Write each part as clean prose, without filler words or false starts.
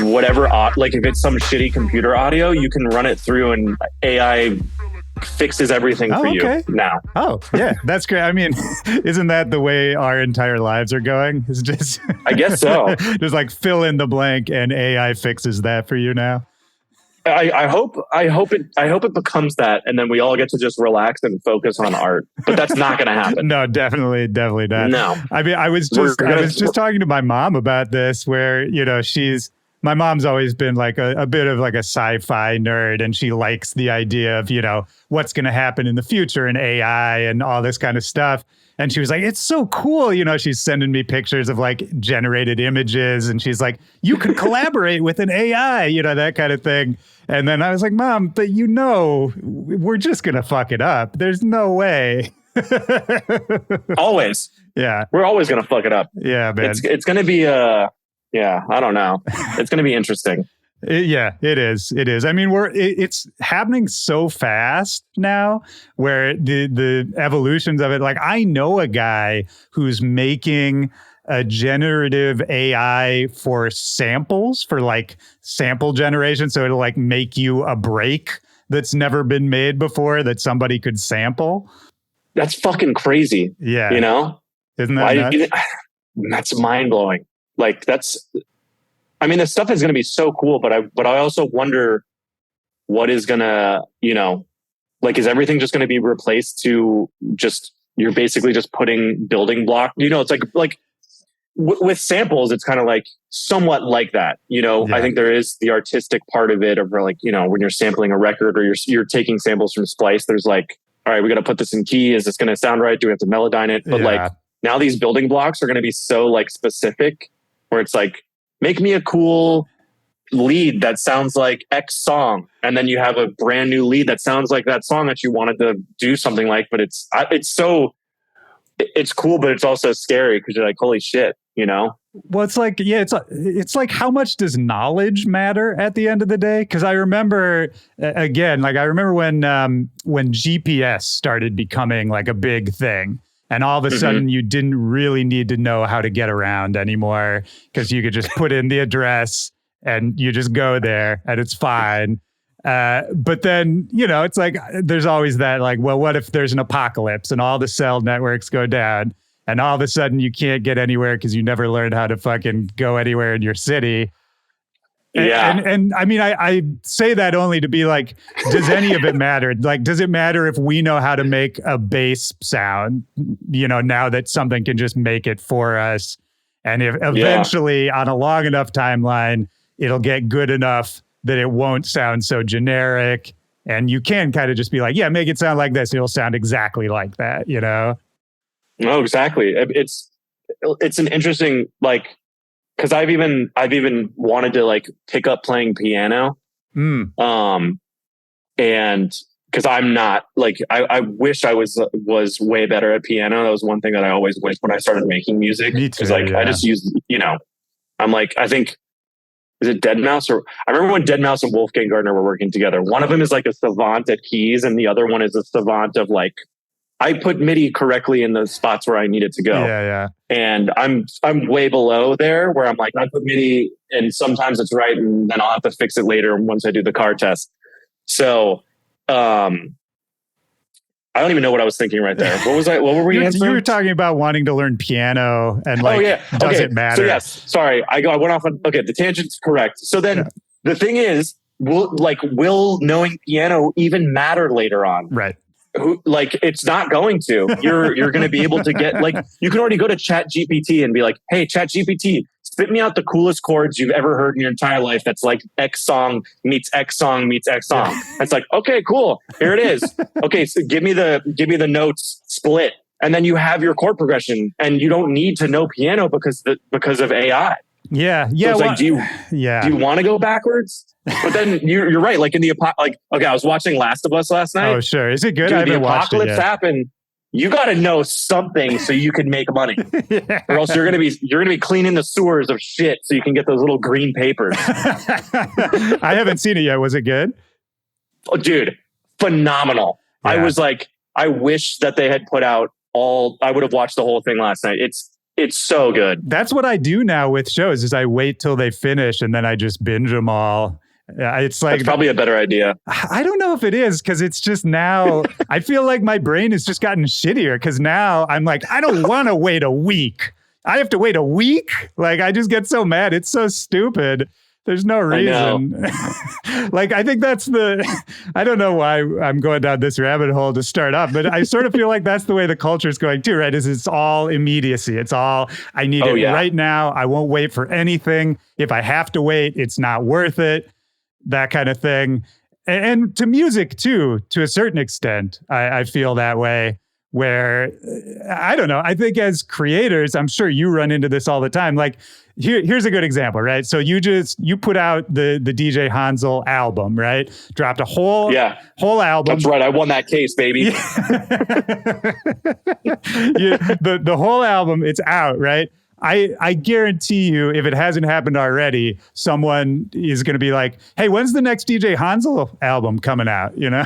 Whatever, like if it's some shitty computer audio, you can run it through and AI fixes everything for you now. Oh, yeah, that's great. I mean, isn't that the way our entire lives are going? It's just, I guess so. Just like fill in the blank and AI fixes that for you now. I hope it becomes that, and then we all get to just relax and focus on art. But that's not going to happen. No, definitely not. No. I mean, I was just talking to my mom about this, where my mom's always been like a bit of like a sci-fi nerd, and she likes the idea of, what's going to happen in the future in AI and all this kind of stuff. And she was like, it's so cool. She's sending me pictures of like generated images, and she's like, you could collaborate with an AI, that kind of thing. And then I was like, Mom, but we're just going to fuck it up. There's no way. Always. Yeah. We're always going to fuck it up. Yeah, man. It's going to be yeah, I don't know. It's going to be interesting. Yeah, it is. It is. I mean, it's happening so fast now, where the evolutions of it, like I know a guy who's making a generative AI for samples, for like sample generation. So it'll like make you a break that's never been made before that somebody could sample. That's fucking crazy. Yeah. Isn't that that's mind blowing. Like this stuff is going to be so cool, but I also wonder what is going to, like, is everything just going to be replaced to just, you're basically just putting building block, it's like with samples, it's kind of like somewhat like that, Yeah. I think there is the artistic part of it of like, when you're sampling a record or you're taking samples from Splice, there's like, all right, we got to put this in key. Is this going to sound right? Do we have to melodyne it? But like now these building blocks are going to be so like specific, where it's like, make me a cool lead that sounds like X song. And then you have a brand new lead that sounds like that song that you wanted to do something like, but it's cool, but it's also scary because you're like, holy shit, Well, it's like, it's like, how much does knowledge matter at the end of the day? Because I remember, again, like I remember when GPS started becoming like a big thing. And all of a sudden, you didn't really need to know how to get around anymore, because you could just put in the address and you just go there and it's fine. But then, it's like there's always that like, well, what if there's an apocalypse and all the cell networks go down and all of a sudden you can't get anywhere because you never learned how to fucking go anywhere in your city? Yeah. And I mean, I say that only to be like, does any of it matter? Like, does it matter if we know how to make a bass sound, now that something can just make it for us? And if eventually on a long enough timeline, it'll get good enough that it won't sound so generic. And you can kind of just be like, yeah, make it sound like this. It'll sound exactly like that, No, exactly. It's an interesting, like, because I've even wanted to like pick up playing piano, and because I'm not like I wish I was way better at piano. That was one thing that I always wished when I started making music. Because like I just used, I'm like, I think, is it Deadmau5? Or I remember when Deadmau5 and Wolfgang Gardner were working together. One of them is like a savant at keys, and the other one is a savant of like, I put MIDI correctly in the spots where I need it to go. Yeah. And I'm way below there, where I'm like, I put MIDI and sometimes it's right, and then I'll have to fix it later once I do the car test. So I don't even know what I was thinking right there. What were we answering? You were talking about wanting to learn piano and like, does it matter? So yes, sorry, I went off on, the tangent's correct. So then the thing is, will knowing piano even matter later on? Right. Like, it's not going to. You're going to be able to get, like, you can already go to Chat GPT and be like, hey, Chat GPT, spit me out the coolest chords you've ever heard in your entire life. That's like X song meets X song meets X song. It's like, okay, cool. Here it is. Okay, so give me the notes split, and then you have your chord progression, and you don't need to know piano because of AI. Yeah. So it's like, do you want to go backwards? But then you're right. Like in the I was watching Last of Us last night. Oh, sure. Is it good? Dude, I haven't the watched it apocalypse yet. happened. You got to know something so you can make money, or else you're gonna be cleaning the sewers of shit so you can get those little green papers. I haven't seen it yet. Was it good? Oh, dude, phenomenal. Yeah. I was like, I wish that they had put out I would have watched the whole thing last night. It's so good. That's what I do now with shows is I wait till they finish and then I just binge them all. It's like, that's probably a better idea. I don't know if it is, because it's just now I feel like my brain has just gotten shittier, because now I'm like, I don't want to wait a week. I have to wait a week. Like, I just get so mad. It's so stupid. There's no reason. Like, I think that's I don't know why I'm going down this rabbit hole to start up, but I sort of feel like that's the way the culture is going too, right? It's all immediacy. It's all, I need it right now. I won't wait for anything. If I have to wait, it's not worth it. That kind of thing. And to music too, to a certain extent, I feel that way, where, I don't know, I think as creators, I'm sure you run into this all the time. Like, here's a good example, right? So you put out the DJ Hanzel album, right? Dropped a whole album. That's right. I won that case, baby. The whole album, it's out, right? I guarantee you, if it hasn't happened already, someone is going to be like, hey, when's the next DJ Hanzel album coming out? You know?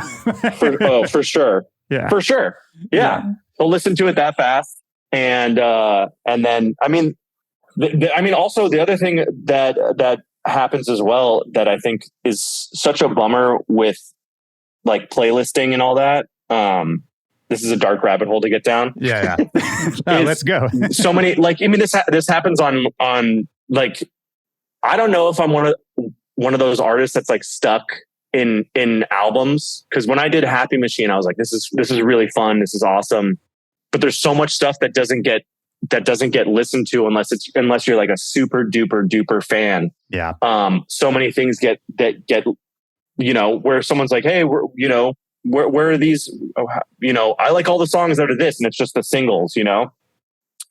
For sure. Yeah. For sure. Yeah. They'll listen to it that fast. And then, I mean, also the other thing that happens as well, that I think is such a bummer with like playlisting and all that. This is a dark rabbit hole to get down. Yeah. Let's go. So many, like, I mean, this happens on like, I don't know if I'm one of those artists that's like stuck in albums. Cause when I did Happy Machine, I was like, this is really fun. This is awesome. But there's so much stuff that doesn't get listened to unless you're like a super duper fan. Yeah. So many things get, you know, where someone's like, hey, where are these, you know, I like all the songs that are this, and it's just the singles, you know,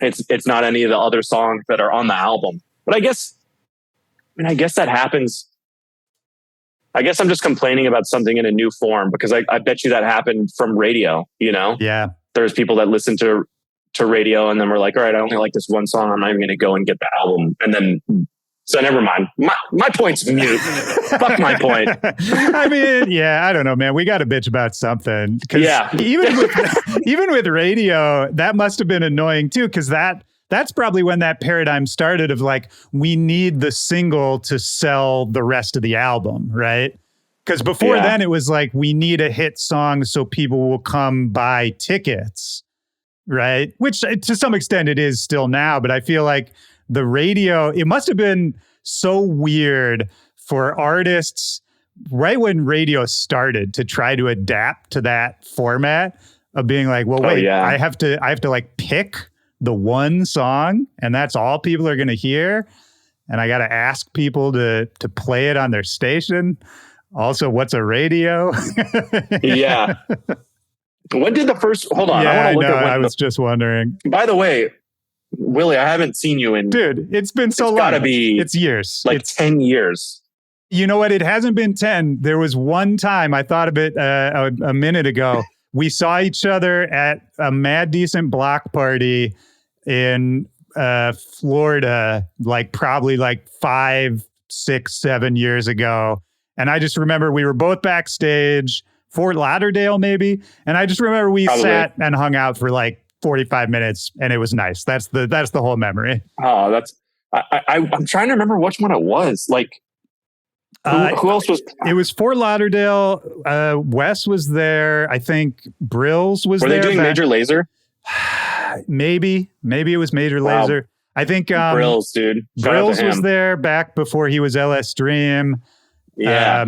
it's not any of the other songs that are on the album. But I guess that happens. I guess I'm just complaining about something in a new form, because I bet you that happened from radio, you know? Yeah. There's people that listen to radio and then we're like, all right, I only like this one song. I'm not even going to go and get the album. And then, so never mind. My point's mute. Fuck my point. I mean, yeah, I don't know, man. We got to bitch about something. Yeah. Even with radio, that must have been annoying too. Cause that's probably when that paradigm started of like, we need the single to sell the rest of the album. Right. Because before then it was like, we need a hit song so people will come buy tickets. Right. Which to some extent it is still now, but I feel like the radio, it must have been so weird for artists right when radio started to try to adapt to that format of being like, well, wait, I have to like pick the one song and that's all people are going to hear. And I got to ask people to play it on their station. Also, what's a radio? Yeah. When did the first, hold on. Yeah, I was just wondering. By the way, Willie, I haven't seen you in... Dude, it's been so long. It's years. Like 10 years. You know what? It hasn't been 10. There was one time, I thought of it a minute ago. We saw each other at a Mad Decent block party in Florida, like probably like 5, 6, 7 years ago. And I just remember we were both backstage, Fort Lauderdale maybe. And I just remember we sat and hung out for like 45 minutes and it was nice. That's the whole memory. Oh, I'm trying to remember which one it was. Like who else was? It was Fort Lauderdale. Wes was there. I think Brills was there. Were they doing Major Lazer? Maybe it was Major Lazer. I think Brills, dude. Brills was there back before he was LS Dream. Yeah.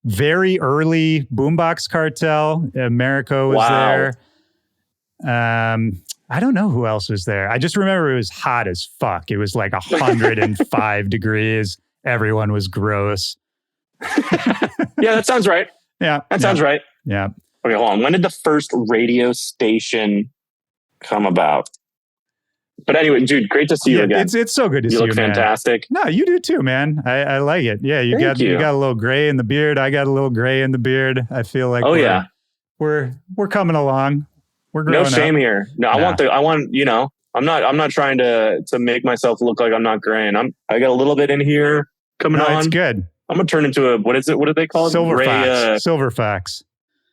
Very early Boombox Cartel. America was there. I don't know who else was there. I just remember it was hot as fuck. It was like 105 degrees. Everyone was gross. Yeah, that sounds right. Yeah. That sounds right. Yeah. Okay, hold on. When did the first radio station come about? But anyway, dude, great to see you again. It's so good to see you. You look fantastic. No, you do too, man. I like it. Yeah, you got a little gray in the beard. I got a little gray in the beard. I feel like we're coming along. We're growing up. No shame here. No, I want, you know, I'm not trying to make myself look like I'm not graying. I got a little bit in here coming on. It's good. I'm gonna turn into what is it? What do they call it? Silver fox. Silver fox.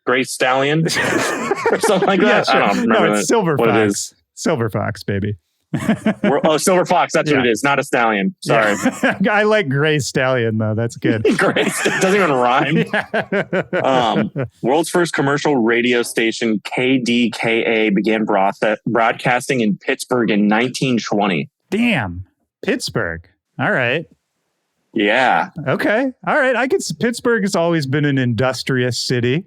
Gray Stallion or something like that. Sure. I don't remember. No, it's Silver Fox. It is. Silver Fox, baby. Silver Fox. That's what it is. Not a stallion. Sorry. Yeah. I like Gray Stallion though. That's good. Gray. It doesn't even rhyme. World's first commercial radio station, KDKA, began broadcasting in Pittsburgh in 1920. Damn. Pittsburgh. All right. Yeah. Okay. All right. Pittsburgh has always been an industrious city.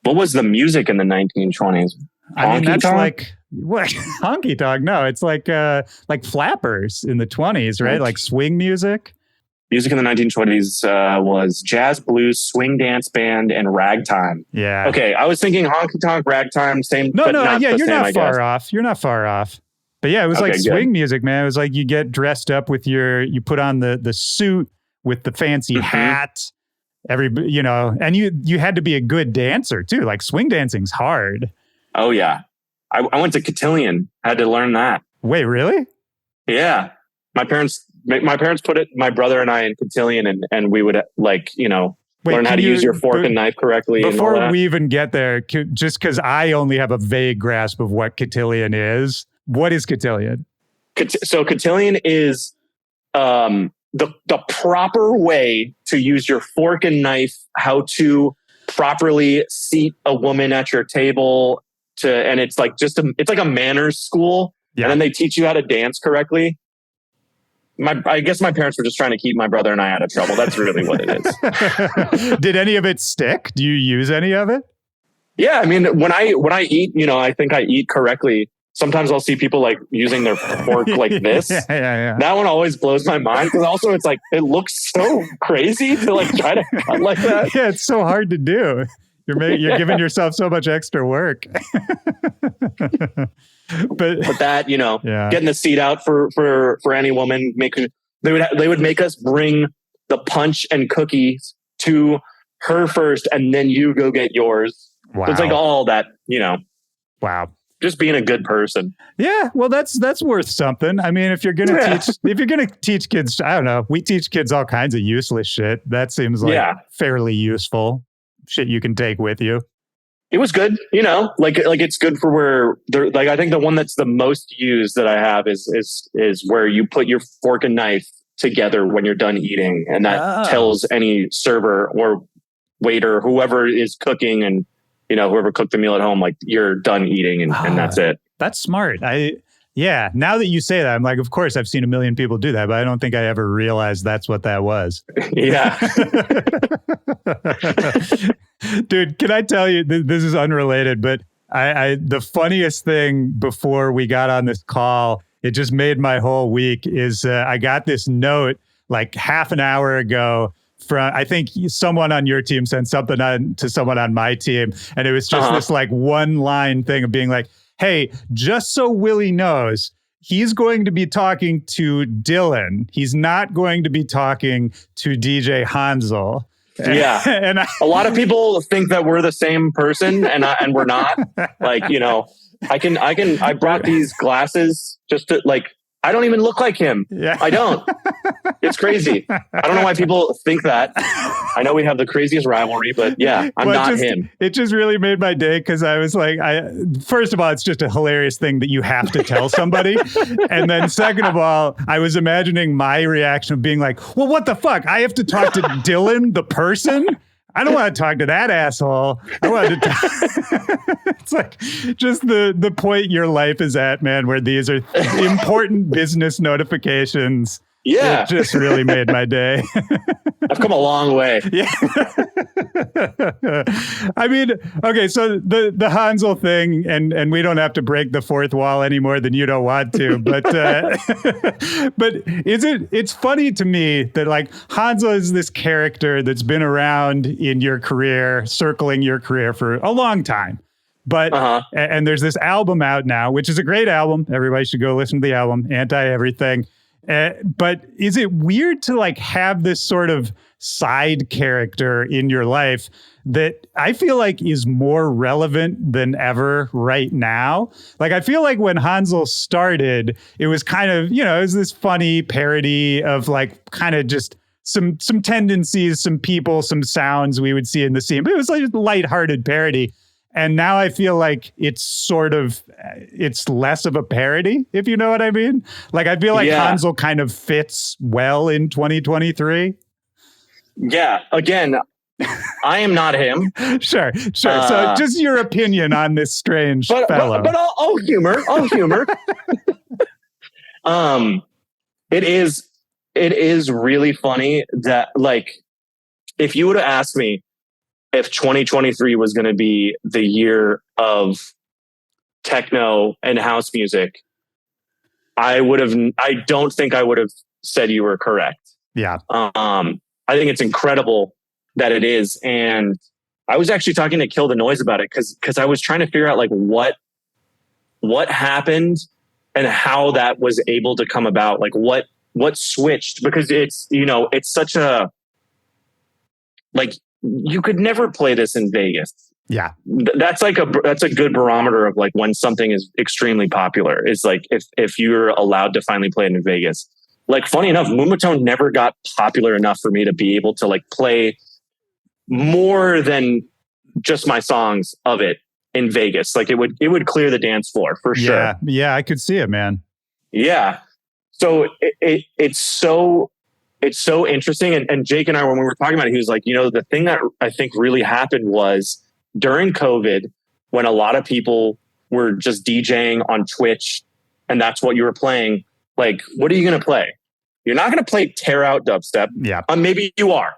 What was the music in the 1920s? I mean, that's like what honky tonk. No, it's like flappers in the 20s, right? Like swing music. Music in the 1920s was jazz, blues, swing dance band, and ragtime. Yeah. Okay, I was thinking honky tonk, ragtime, same. No, not yeah, you're same, not far off. You're not far off. But yeah, it was like swing music, man. It was like you get dressed up with you put on the suit with the fancy hat. And you had to be a good dancer too. Like swing dancing's hard. Oh yeah. I went to cotillion. I had to learn that. Wait, really? Yeah. My parents put my brother and I in cotillion and we would learn how to use your fork and knife correctly. Before we even get there, just because I only have a vague grasp of what cotillion is. What is cotillion? So cotillion is the proper way to use your fork and knife, how to properly seat a woman at your table and it's like it's like a manners school. Yeah. And then they teach you how to dance correctly. I guess my parents were just trying to keep my brother and I out of trouble. That's really what it is. Did any of it stick? Do you use any of it? Yeah. I mean, when I eat, I think I eat correctly. Sometimes I'll see people like using their fork like this. Yeah. That one always blows my mind because also it's like, it looks so crazy to like try to cut like that. Yeah. It's so hard to do. You're giving yourself so much extra work. but that, getting the seat out for any woman, they would make us bring the punch and cookies to her first and then you go get yours. Wow. So it's like all that, Wow. Just being a good person. Yeah, well, that's worth something. I mean, if you're gonna teach kids, I don't know, we teach kids all kinds of useless shit. That seems like fairly useful shit you can take with you. It was good, like it's good for where they're like. I think the one that's the most used that I have is where you put your fork and knife together when you're done eating, and that tells any server or waiter, whoever is cooking and whoever cooked the meal at home, like you're done eating and that's it. That's smart. Now that you say that, I'm like, of course I've seen a million people do that, but I don't think I ever realized that's what that was. Yeah. Dude, can I tell you, this is unrelated, but the funniest thing before we got on this call, it just made my whole week, is I got this note like half an hour ago from, I think someone on your team sent something to someone on my team. And it was just this like one line thing of being like, hey, just so Willy knows, he's going to be talking to Dillon. He's not going to be talking to DJ Hanzel. Yeah. And a lot of people think that we're the same person and we're not. Like, I brought these glasses just to like, I don't even look like him. Yeah. I don't. It's crazy. I don't know why people think that. I know we have the craziest rivalry, but yeah, I'm not him. It just really made my day because I was like, first of all, it's just a hilarious thing that you have to tell somebody. And then second of all, I was imagining my reaction of being like, well, what the fuck? I have to talk to Dillon, the person? I don't want to talk to that asshole. I want to talk. It's like just the point your life is at, man, where these are important business notifications. Yeah. It just really made my day. I've come a long way. Yeah. I mean, okay, so the Hanzel thing, and we don't have to break the fourth wall any more than you don't want to, but but it's funny to me that like Hanzel is this character that's been around in your career, circling your career for a long time. But and there's this album out now, which is a great album. Everybody should go listen to the album, Anti-Everything. But is it weird to like have this sort of side character in your life that I feel like is more relevant than ever right now? Like, I feel like when Hanzel started, it was kind of, it was this funny parody of like kind of just some tendencies, some people, some sounds we would see in the scene. But it was like a lighthearted parody. And now I feel like it's less of a parody, if you know what I mean. Like, I feel like Hanzel kind of fits well in 2023. Yeah. Again, I am not him. Sure. So just your opinion on this strange fellow. But I'll humor. It is really funny that, like, if you would have asked me if 2023 was going to be the year of techno and house music, I don't think I would have said you were correct. Yeah. I think it's incredible that it is. And I was actually talking to Kill the Noise about it because I was trying to figure out like what happened and how that was able to come about. Like what switched, because it's, you know, it's such a, like, you could never play this in Vegas. Yeah. That's a good barometer of like when something is extremely popular, is like if you're allowed to finally play it in Vegas. Like, funny enough, Moombahton never got popular enough for me to be able to like play more than just my songs of it in Vegas. Like, it would clear the dance floor for sure. Yeah, I could see it, man. Yeah. So it's so interesting. And Jake and I, when we were talking about it, he was like, you know, the thing that I think really happened was during COVID, when a lot of people were just DJing on Twitch and that's what you were playing. Like, what are you going to play? You're not going to play tear out dubstep. Yeah. Maybe you are.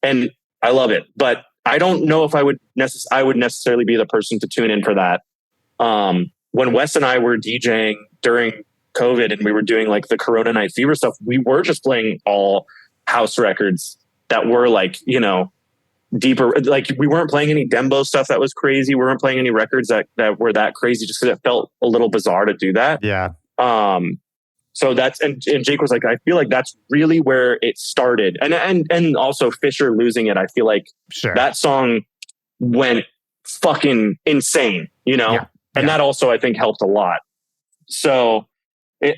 And I love it, but I don't know if I would necessarily be the person to tune in for that. When Wes and I were DJing during COVID and we were doing like the Corona Night Fever stuff, we were just playing all house records that were like, you know, deeper. Like, we weren't playing any Dembo stuff that was crazy. We weren't playing any records that were that crazy, just because it felt a little bizarre to do that. Yeah. So that's, and Jake was like, I feel like that's really where it started. And also Fisher losing it. I feel like that song went fucking insane, you know? Yeah. And that also, I think, helped a lot. So,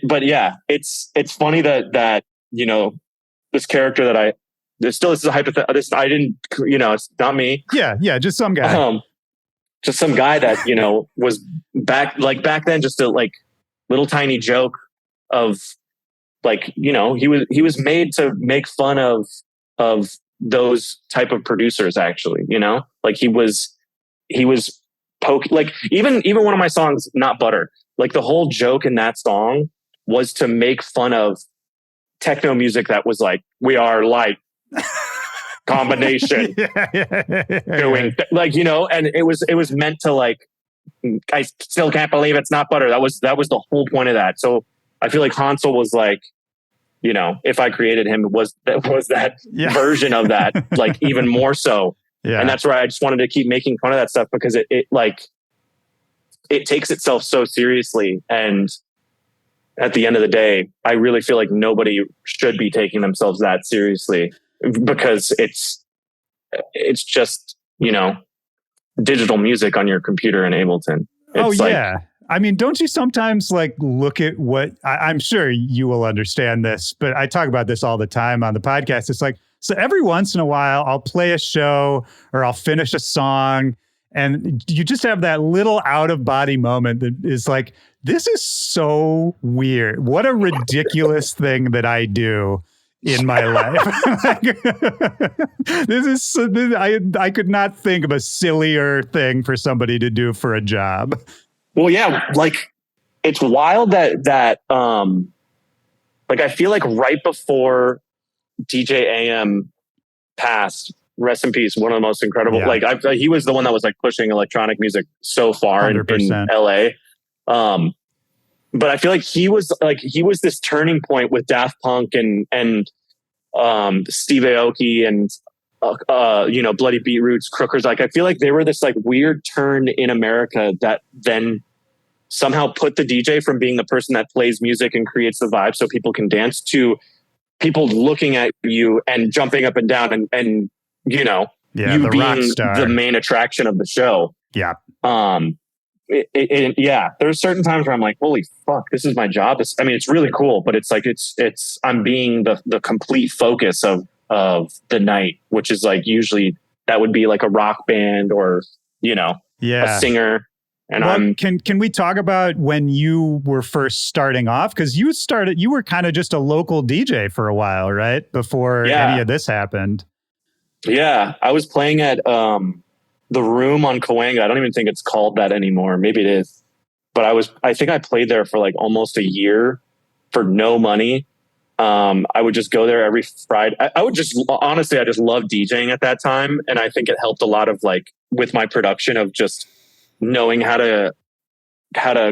but yeah, it's funny that, you know, this character that this is a hypothetical. I didn't, you know, it's not me. Yeah. Just some guy. Just some guy that, you know, was back then, just a like little tiny joke of like, you know, he was made to make fun of those type of producers, actually, you know, like he was like even one of my songs, Not Butter, like the whole joke in that song was to make fun of techno music that was like, we are light combination doing like, you know, and it was meant to like, I still can't believe it's not butter. That was the whole point of that. So I feel like Hanzel was like, you know, if I created him, was that version of that, like even more so. Yeah. And that's why I just wanted to keep making fun of that stuff, because it takes itself so seriously. And at the end of the day, I really feel like nobody should be taking themselves that seriously, because it's just, you know, digital music on your computer in Ableton. It's I mean, don't you sometimes like look at what I'm sure you will understand this, but I talk about this all the time on the podcast. It's like, so every once in a while I'll play a show or I'll finish a song and you just have that little out of body moment that is like, this is so weird. What a ridiculous thing that I do in my life. I could not think of a sillier thing for somebody to do for a job. Well, yeah, like it's wild that like I feel like right before DJ AM passed, rest in peace, one of the most incredible. Like he was the one that was like pushing electronic music so far in LA. But I feel like he was this turning point with Daft Punk and Steve Aoki and you know, Bloody Beetroots, Crookers. Like I feel like they were this like weird turn in America that then somehow put the DJ from being the person that plays music and creates the vibe so people can dance to people looking at you and jumping up and down and you know, you being the main attraction of the show. Yeah. yeah, there's certain times where I'm like, holy fuck, this is my job. I mean, it's really cool, but it's like, I'm being the complete focus of the night, which is like, usually that would be like a rock band or, a singer. And can we talk about when you were first starting off? Because you were kind of just a local DJ for a while, right? Before any of this happened. Yeah. I was playing at, the Room on Cahuenga. I don't even think it's called that anymore. Maybe it is. But I think I played there for like almost a year for no money. I would just go there every Friday. Honestly, I just loved DJing at that time. And I think it helped a lot of like with my production of just knowing how to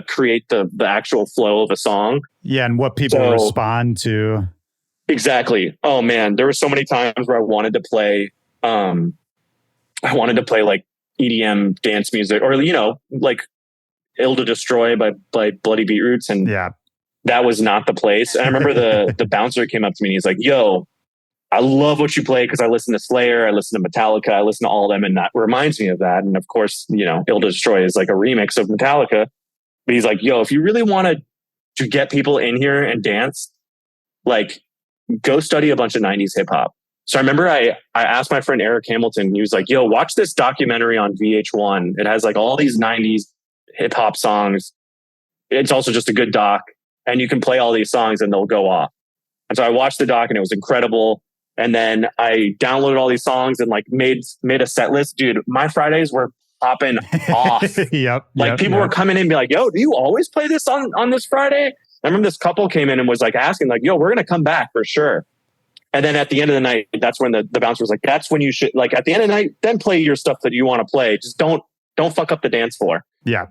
create the actual flow of a song. Yeah. And what people respond to. Exactly. Oh man, there were so many times where I wanted to play like EDM dance music or, like Ill to Destroy by Bloody Beetroots. And that was not the place. And I remember the bouncer came up to me and he's like, yo, I love what you play because I listen to Slayer, I listen to Metallica, I listen to all of them. And that reminds me of that. And of course, Ill to Destroy is like a remix of Metallica. But he's like, yo, if you really wanted to get people in here and dance, like go study a bunch of 90s hip hop. So I remember I asked my friend Eric Hamilton, he was like, yo, watch this documentary on VH1. It has like all these 90s hip hop songs. It's also just a good doc and you can play all these songs and they'll go off. And so I watched the doc and it was incredible. And then I downloaded all these songs and like made a set list. Dude, my Fridays were popping off. People were coming in and be like, yo, do you always play this on this Friday? I remember this couple came in and was like asking like, yo, we're going to come back for sure. And then at the end of the night, that's when the bouncer was like, that's when you should, like at the end of the night, then play your stuff that you want to play. Just don't fuck up the dance floor. Yeah.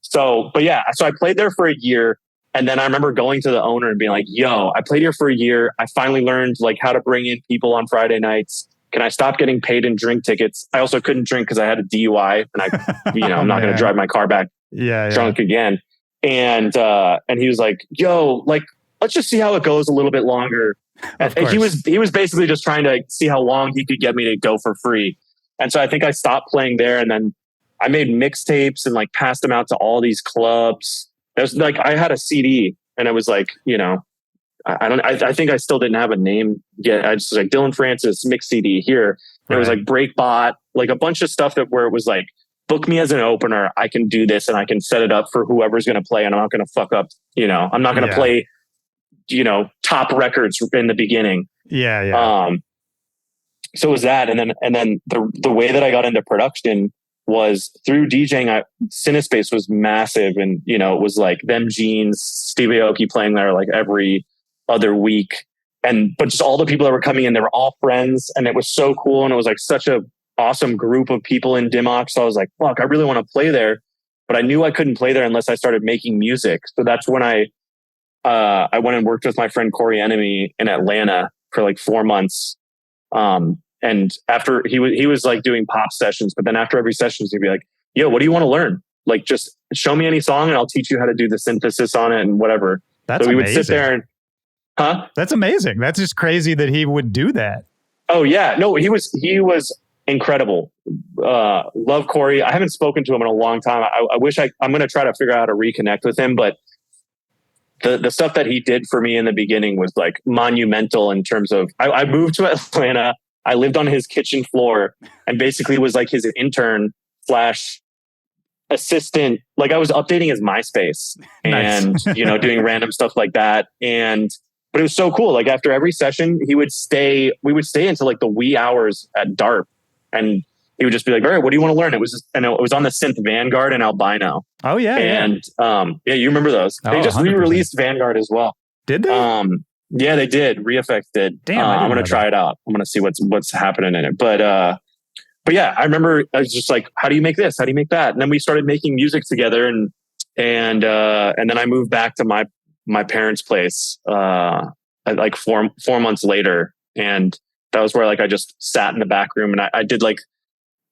So I played there for a year. And then I remember going to the owner and being like, yo, I played here for a year. I finally learned like how to bring in people on Friday nights. Can I stop getting paid in drink tickets? I also couldn't drink because I had a DUI and I'm not going to drive my car back drunk again. And he was like, yo, like, let's just see how it goes a little bit longer. And he was basically just trying to see how long he could get me to go for free. And so I think I stopped playing there. And then I made mixtapes and like passed them out to all these clubs. It was like, I had a CD and it was like, I think I still didn't have a name yet. I just was like Dillon Francis mix CD here. Right. It was like Breakbot, like a bunch of stuff where it was like, book me as an opener. I can do this and I can set it up for whoever's going to play. And I'm not going to fuck up, I'm not going to play, top records in the beginning. So it was that. And then the way that I got into production was through DJing. Cinespace was massive. And, it was like them Jeans, Steve Aoki playing there like every other week. But just all the people that were coming in, they were all friends and it was so cool. And it was like such a awesome group of people in Dimock. So I was like, fuck, I really want to play there, but I knew I couldn't play there unless I started making music. So that's when I went and worked with my friend Corey Enemy in Atlanta for like 4 months. And after he was like doing pop sessions, but then after every session, he'd be like, yo, what do you want to learn? Like, just show me any song and I'll teach you how to do the synthesis on it and whatever. That's so we amazing. would sit there and, That's amazing. That's just crazy that he would do that. Oh yeah. No, he was incredible. Love Corey. I haven't spoken to him in a long time. I wish I'm going to try to figure out how to reconnect with him, but the stuff that he did for me in the beginning was like monumental in terms of, I moved to Atlanta. I lived on his kitchen floor and basically was like his intern / assistant. Like I was updating his MySpace and, doing random stuff like that. But it was so cool. Like after every session, we would stay until like the wee hours at DARP. And he would just be like, all right, what do you want to learn? It was on the synth Vanguard and Albino. Oh yeah. And you remember those. They just 100%. Re-released Vanguard as well. Did they? Yeah, they did. ReFX did. Damn, I'm going to try it out. I'm going to see what's happening in it. But yeah, I remember I was just like, how do you make this? How do you make that? And then we started making music together and then I moved back to my parents' place like 4 months later. And that was where like I just sat in the back room and I did like,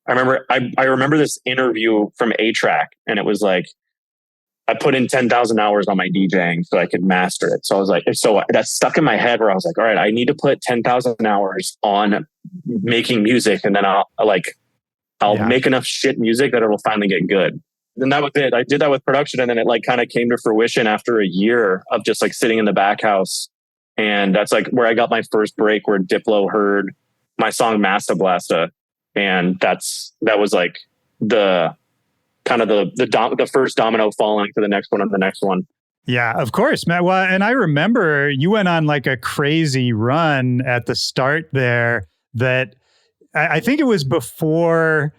I remember this interview from A-Track and it was like, I put in 10,000 hours on my DJing so I could master it. So I was like, that stuck in my head where I was like, all right, I need to put 10,000 hours on making music. And then I'll make enough shit music that it'll finally get good. then that was it. I did that with production, and then it like kind of came to fruition after a year of just like sitting in the back house. And that's like where I got my first break, where Diplo heard my song Masta Blasta. And that was like the kind of the first domino falling to the next one and the next one. Yeah, of course, Matt. Well, and I remember you went on like a crazy run at the start there that I think it was before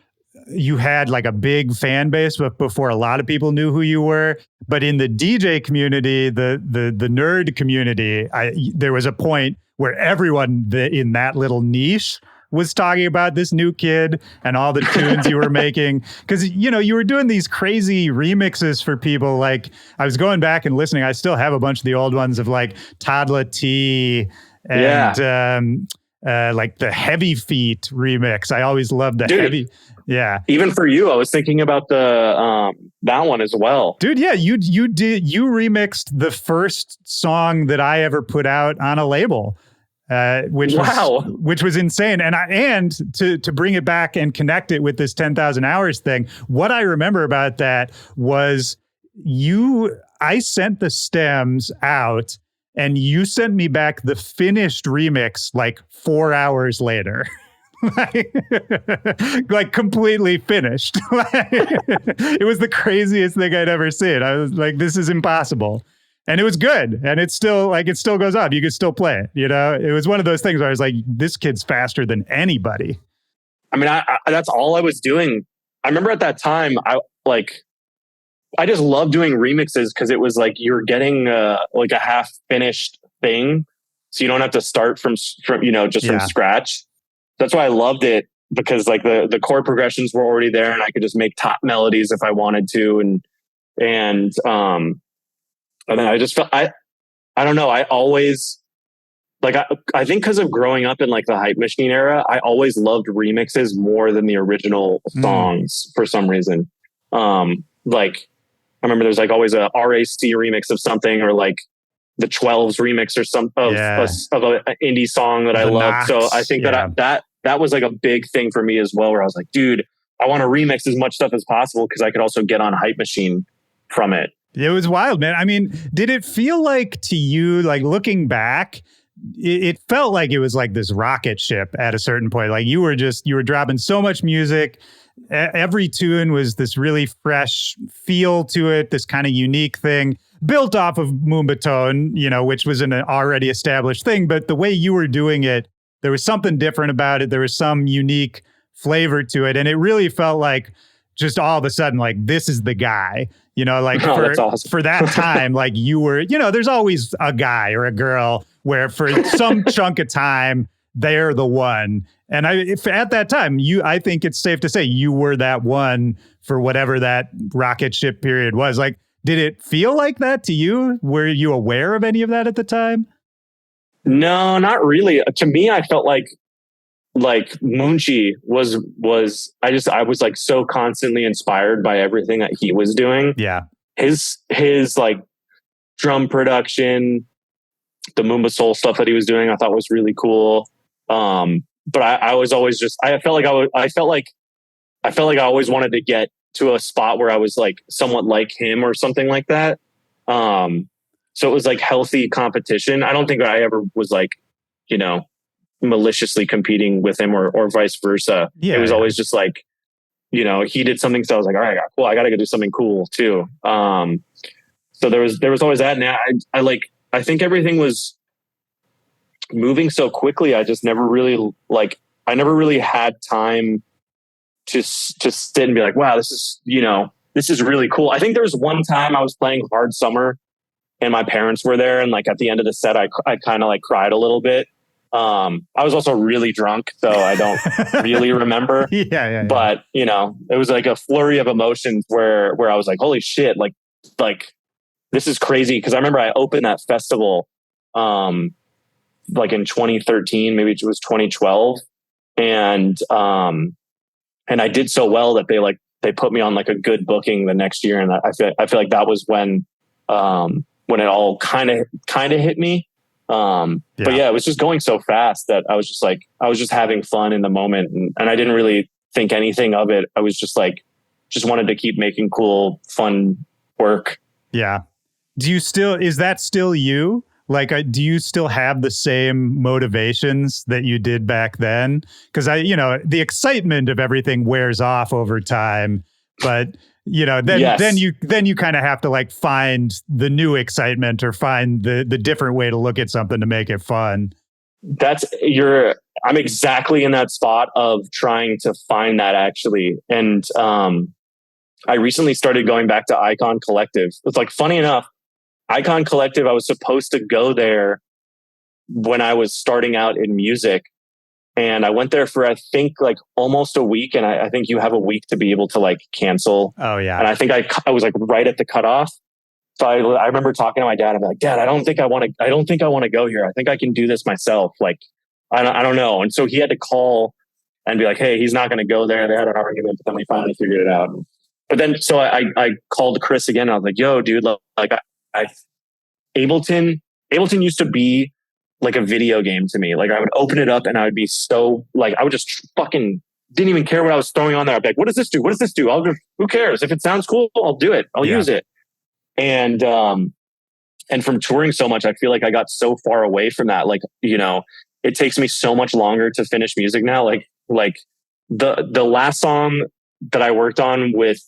you had like a big fan base, but before a lot of people knew who you were. But in the DJ community, the nerd community, there was a point where everyone in that little niche was talking about this new kid and all the tunes you were making. Because, you know, you were doing these crazy remixes for people. Like, I was going back and listening. I still have a bunch of the old ones of like Toddla T and like the Heavy Feet remix. I always loved the heavy. Yeah. Even for you, I was thinking about the that one as well. Dude, yeah, you remixed the first song that I ever put out on a label. Which was insane. And to bring it back and connect it with this 10,000 hours thing, what I remember about that was I sent the stems out and you sent me back the finished remix like 4 hours later. like completely finished. It was the craziest thing I'd ever seen. I was like, this is impossible. And it was good. And it still goes on. You could still play it. You know, it was one of those things where I was like, this kid's faster than anybody. I mean, I that's all I was doing. I remember at that time, I just loved doing remixes because it was like you're getting like a half finished thing. So you don't have to start from scratch. That's why I loved it, because like the chord progressions were already there and I could just make top melodies if I wanted to. And then I just felt, I don't know. I always like, I think because of growing up in like the Hype Machine era, I always loved remixes more than the original songs for some reason. Like I remember there's like always a RAC remix of something, or like the 12s remix or some of an indie song that I loved. So I think that was like a big thing for me as well, where I was like, dude, I want to remix as much stuff as possible because I could also get on Hype Machine from it. It was wild, man. I mean, did it feel like to you, like looking back, it felt like it was like this rocket ship at a certain point. Like you were dropping so much music. Every tune was this really fresh feel to it, this kind of unique thing built off of Moombahton, you know, which was an already established thing. But the way you were doing it, there was something different about it. There was some unique flavor to it. And it really felt like just all of a sudden, like, this is the guy. You know, like for that time, like you were, you know, there's always a guy or a girl where for some chunk of time, they're the one. And at that time, I think it's safe to say you were that one for whatever that rocket ship period was. Like, did it feel like that to you? Were you aware of any of that at the time? No, not really. To me, I felt like Munchie was I was like so constantly inspired by everything that he was doing. Yeah. His like drum production, the Moomba Soul stuff that he was doing, I thought was really cool. But I was always just, I felt like I always wanted to get to a spot where I was like somewhat like him or something like that. So it was like healthy competition. I don't think I ever was like, you know, maliciously competing with him or vice versa. It was always just like, you know, he did something, so I was like, all right, cool, I gotta go do something cool too. So there was always that. And I think everything was moving so quickly. I just never really had time to sit and be like, wow, this is really cool. I think there was one time I was playing Hard Summer and my parents were there, and like at the end of the set, I kind of like cried a little bit. I was also really drunk, so I don't really remember. But you know, it was like a flurry of emotions where I was like, holy shit, like this is crazy. Cause I remember I opened that festival, like in 2013, maybe it was 2012. And I did so well that they put me on like a good booking the next year. And I feel like that was when it all kind of hit me. But yeah, it was just going so fast that I was just having fun in the moment. And I didn't really think anything of it. I was just just wanted to keep making cool, fun work. Yeah. Is that still you? Like, do you still have the same motivations that you did back then? Because the excitement of everything wears off over time, but then you kind of have to like find the new excitement or find the different way to look at something to make it fun. I'm exactly in that spot of trying to find that actually. And I recently started going back to Icon Collective. It's like, funny enough, Icon Collective, I was supposed to go there when I was starting out in music. And I went there for, I think, like almost a week. And I think you have a week to be able to like cancel. Oh, yeah. And I think I was like right at the cutoff. So I remember talking to my dad. I'm like, Dad, I don't think I want to go here. I think I can do this myself. Like, I don't know. And so he had to call and be like, hey, he's not going to go there. They had an argument, but then we finally figured it out. But then, so I called Chris again. And I was like, yo, dude, like Ableton used to be like a video game to me. Like I would open it up and I would be so like, I would just fucking didn't even care what I was throwing on there. I'd be like, what does this do? What does this do? Who cares? If it sounds cool, I'll do it. I'll use it. And from touring so much, I feel like I got so far away from that. Like, it takes me so much longer to finish music now. Like the last song that I worked on with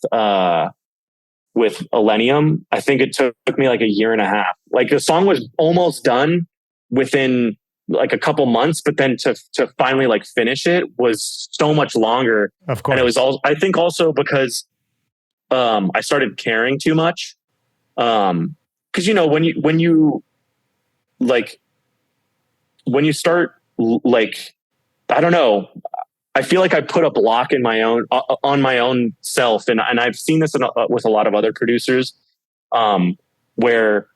Millennium, I think it took me like a year and a half. Like the song was almost done within like a couple months, but then to finally like finish it was so much longer. Of course. And it was I think also because I started caring too much. Cause when you start like, I don't know, I feel like I put a block in on my own self. And I've seen this with a lot of other producers, where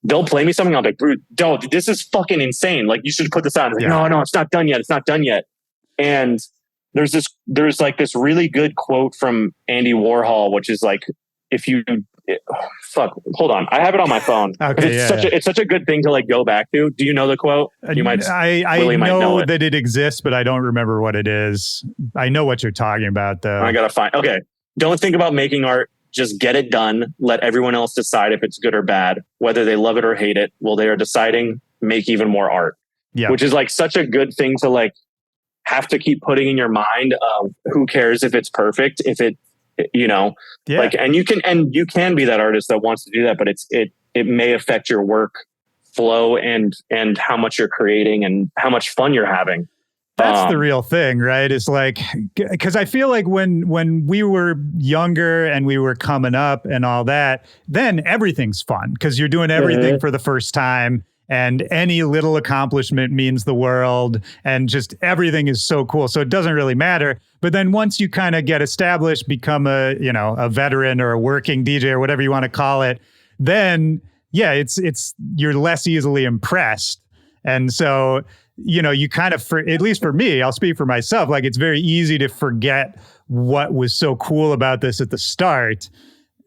they'll play me something. I'll be like, dude, this is fucking insane. Like you should put this on. Like, no, it's not done yet. It's not done yet. And there's like this really good quote from Andy Warhol, which is like, hold on. I have it on my phone. Okay, it's such a good thing to like go back to. Do you know the quote? You might. I know that it exists, but I don't remember what it is. I know what you're talking about, though. I gotta find. Okay, don't think about making art. Just get it done. Let everyone else decide if it's good or bad, whether they love it or hate it. While they are deciding, make even more art. Yeah, which is like such a good thing to like have to keep putting in your mind. Who cares if it's perfect? If it. Like, and you can be that artist that wants to do that, but it may affect your work flow and how much you're creating and how much fun you're having. That's the real thing, right? It's like, because I feel like when we were younger and we were coming up and all that, then everything's fun because you're doing everything for the first time. And any little accomplishment means the world, and just everything is so cool. So it doesn't really matter. But then once you kind of get established, become a veteran or a working DJ or whatever you want to call it, then you're less easily impressed. And so, you kind of, at least for me, I'll speak for myself, like it's very easy to forget what was so cool about this at the start.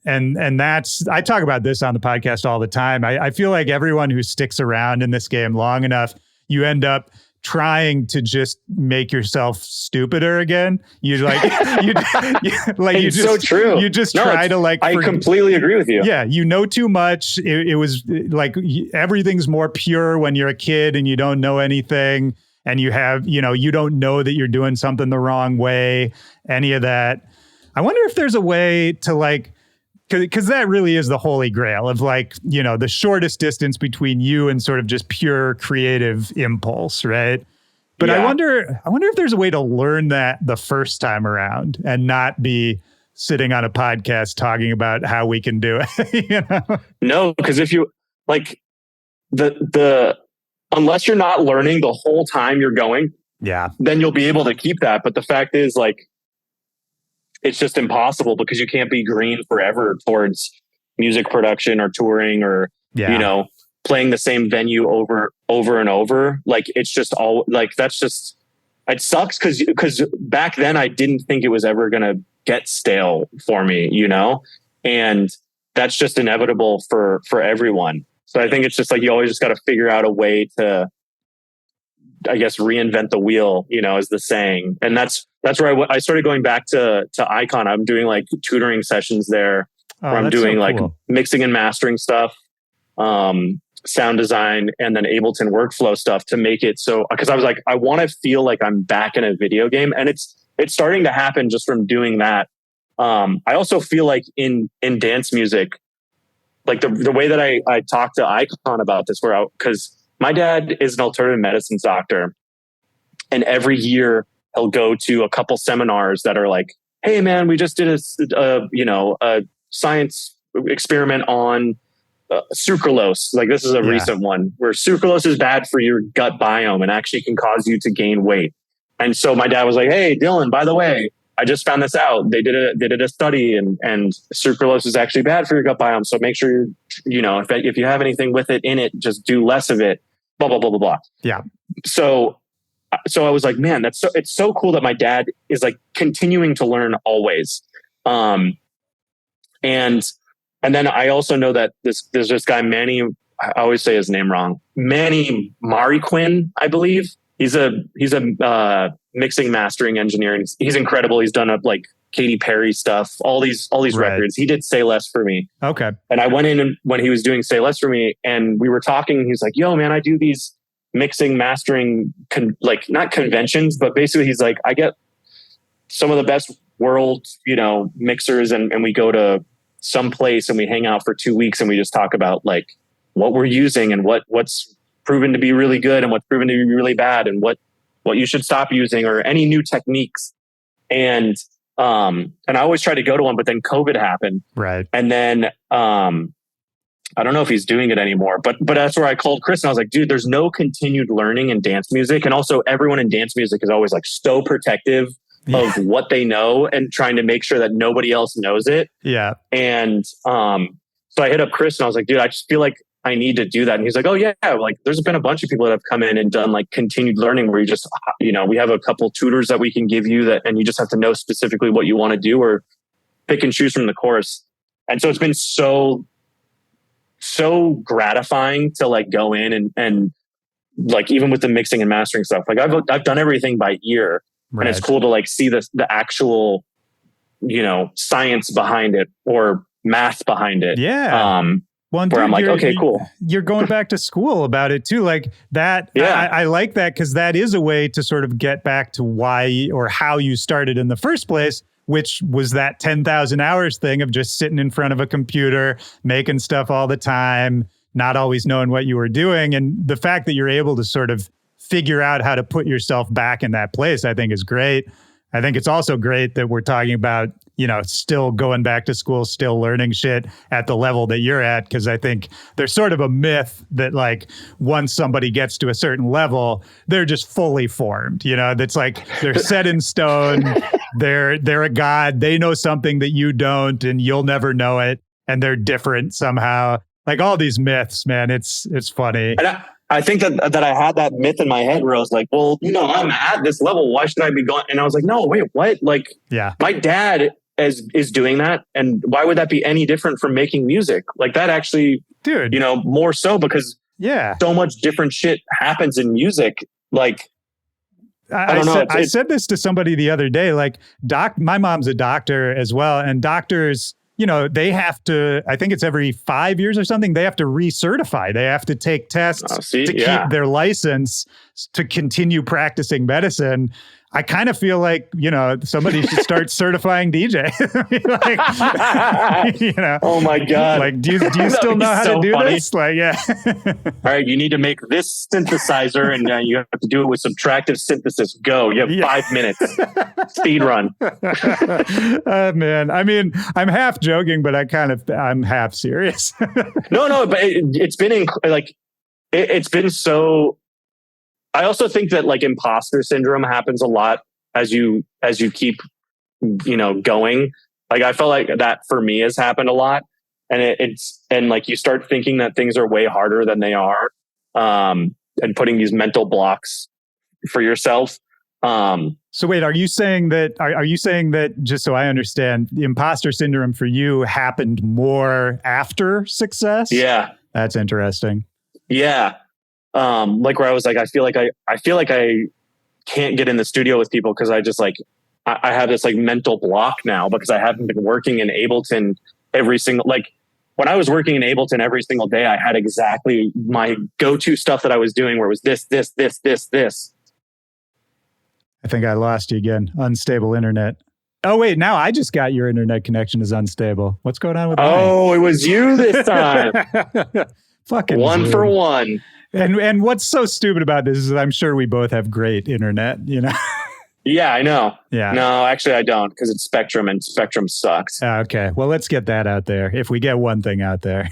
And that's, I talk about this on the podcast all the time. I feel like everyone who sticks around in this game long enough, you end up trying to just make yourself stupider again. You like, it's so true. You just try to like, I completely agree with you. Yeah. You know too much. It was like, everything's more pure when you're a kid and you don't know anything. And you have, you don't know that you're doing something the wrong way, any of that. I wonder if there's a way to like, because that really is the holy grail of like, the shortest distance between you and sort of just pure creative impulse, right? But I wonder if there's a way to learn that the first time around and not be sitting on a podcast talking about how we can do it. No, because if you like unless you're not learning the whole time you're going, then you'll be able to keep that. But the fact is, like, it's just impossible because you can't be green forever towards music production or touring or, playing the same venue over and over. Like, it's just all like, that's just, it sucks. Cause back then I didn't think it was ever going to get stale for me, and that's just inevitable for everyone. So I think it's just like, you always just got to figure out a way to, I guess, reinvent the wheel, is the saying. And that's that's where I started going back to Icon. I'm doing like tutoring sessions there where I'm doing so cool. Like mixing and mastering stuff, sound design, and then Ableton workflow stuff to make it so, because I was like, I want to feel like I'm back in a video game, and it's starting to happen just from doing that. I also feel like in dance music, like the way that I talked to Icon about this, because my dad is an alternative medicine doctor, and every year he'll go to a couple seminars that are like, hey man, we just did a science experiment on sucralose. Like this is a recent one where sucralose is bad for your gut biome and actually can cause you to gain weight. And so my dad was like, hey, Dillon, by the way, I just found this out. They did a study and sucralose is actually bad for your gut biome. So make sure if you have anything with it in it, just do less of it, blah, blah, blah, blah, blah. Yeah. So I was like, man, it's so cool that my dad is like continuing to learn always. And then I also know that there's this guy, Manny, I always say his name wrong, Manny Mariquin, I believe. He's a mixing mastering engineer, and he's incredible. He's done up like Katy Perry stuff, all these records. He did Say Less for me. Okay. And I went in when he was doing Say Less for me, and we were talking. He's like, yo, man, I do these mixing, mastering, not conventions, but basically he's like, I get some of the best world, mixers, and we go to some place and we hang out for 2 weeks and we just talk about like what we're using and what's proven to be really good and what's proven to be really bad and what you should stop using or any new techniques. And I always try to go to one, but then COVID happened. Right. And then, I don't know if he's doing it anymore, but that's where I called Chris and I was like, dude, there's no continued learning in dance music. And also everyone in dance music is always like so protective of what they know and trying to make sure that nobody else knows it. Yeah. And so I hit up Chris and I was like, dude, I just feel like I need to do that. And he's like, oh yeah, like there's been a bunch of people that have come in and done like continued learning where you just, we have a couple tutors that we can give you that, and you just have to know specifically what you want to do or pick and choose from the course. And so it's been so gratifying to like go in and like, even with the mixing and mastering stuff, like I've done everything by ear. Right. And it's cool to like see the actual, science behind it or math behind it. Yeah. Where I'm like, okay, cool. You're going back to school about it too. Like that. Yeah. I like that because that is a way to sort of get back to why or how you started in the first place, which was that 10,000 hours thing of just sitting in front of a computer, making stuff all the time, not always knowing what you were doing. And the fact that you're able to sort of figure out how to put yourself back in that place, I think is great. I think it's also great that we're talking about, still going back to school, still learning shit at the level that you're at. Cause I think there's sort of a myth that like once somebody gets to a certain level, they're just fully formed, that's like, they're set in stone. They're a god. They know something that you don't, and you'll never know it. And they're different somehow. Like all these myths, man, it's funny. And I think that I had that myth in my head where I was like, well, I'm at this level. Why should I be going? And I was like, no, wait, what? Like, yeah, my dad is doing that. And why would that be any different from making music? Like that actually, dude, more so because so much different shit happens in music. Like, I don't know. I said this to somebody the other day, like my mom's a doctor as well. And doctors, they have to, I think it's every 5 years or something, they have to recertify. They have to take tests to keep their license to continue practicing medicine. I kind of feel like, somebody should start certifying DJ. Oh my God. Like, do you still know how to do this? Like, yeah. All right. You need to make this synthesizer and you have to do it with subtractive synthesis. Go. You have 5 minutes. Speed run. Man. I mean, I'm half joking, but I'm half serious. No, but it's been it's been so. I also think that like imposter syndrome happens a lot as you keep, going. Like I felt like that for me has happened a lot, and it's like you start thinking that things are way harder than they are, and putting these mental blocks for yourself. So wait, are you saying that just so I understand, the imposter syndrome for you happened more after success? Yeah, that's interesting. Yeah. Like where I was like, I feel like I can't get in the studio with people because I just like I have this like mental block now because I haven't been working in Ableton every single, like when I was working in Ableton every single day, I had exactly my go-to stuff that I was doing where it was this. I think I lost you again. Unstable internet. Oh, wait. Now I just got your internet connection is unstable. What's going on with mine? Oh, it was you this time. Fucking one Zoom. For one. And what's so stupid about this is that I'm sure we both have great internet, you know? Yeah, I know. Yeah. No, actually I don't because it's Spectrum and Spectrum sucks. Okay. Well, let's get that out there. If we get one thing out there.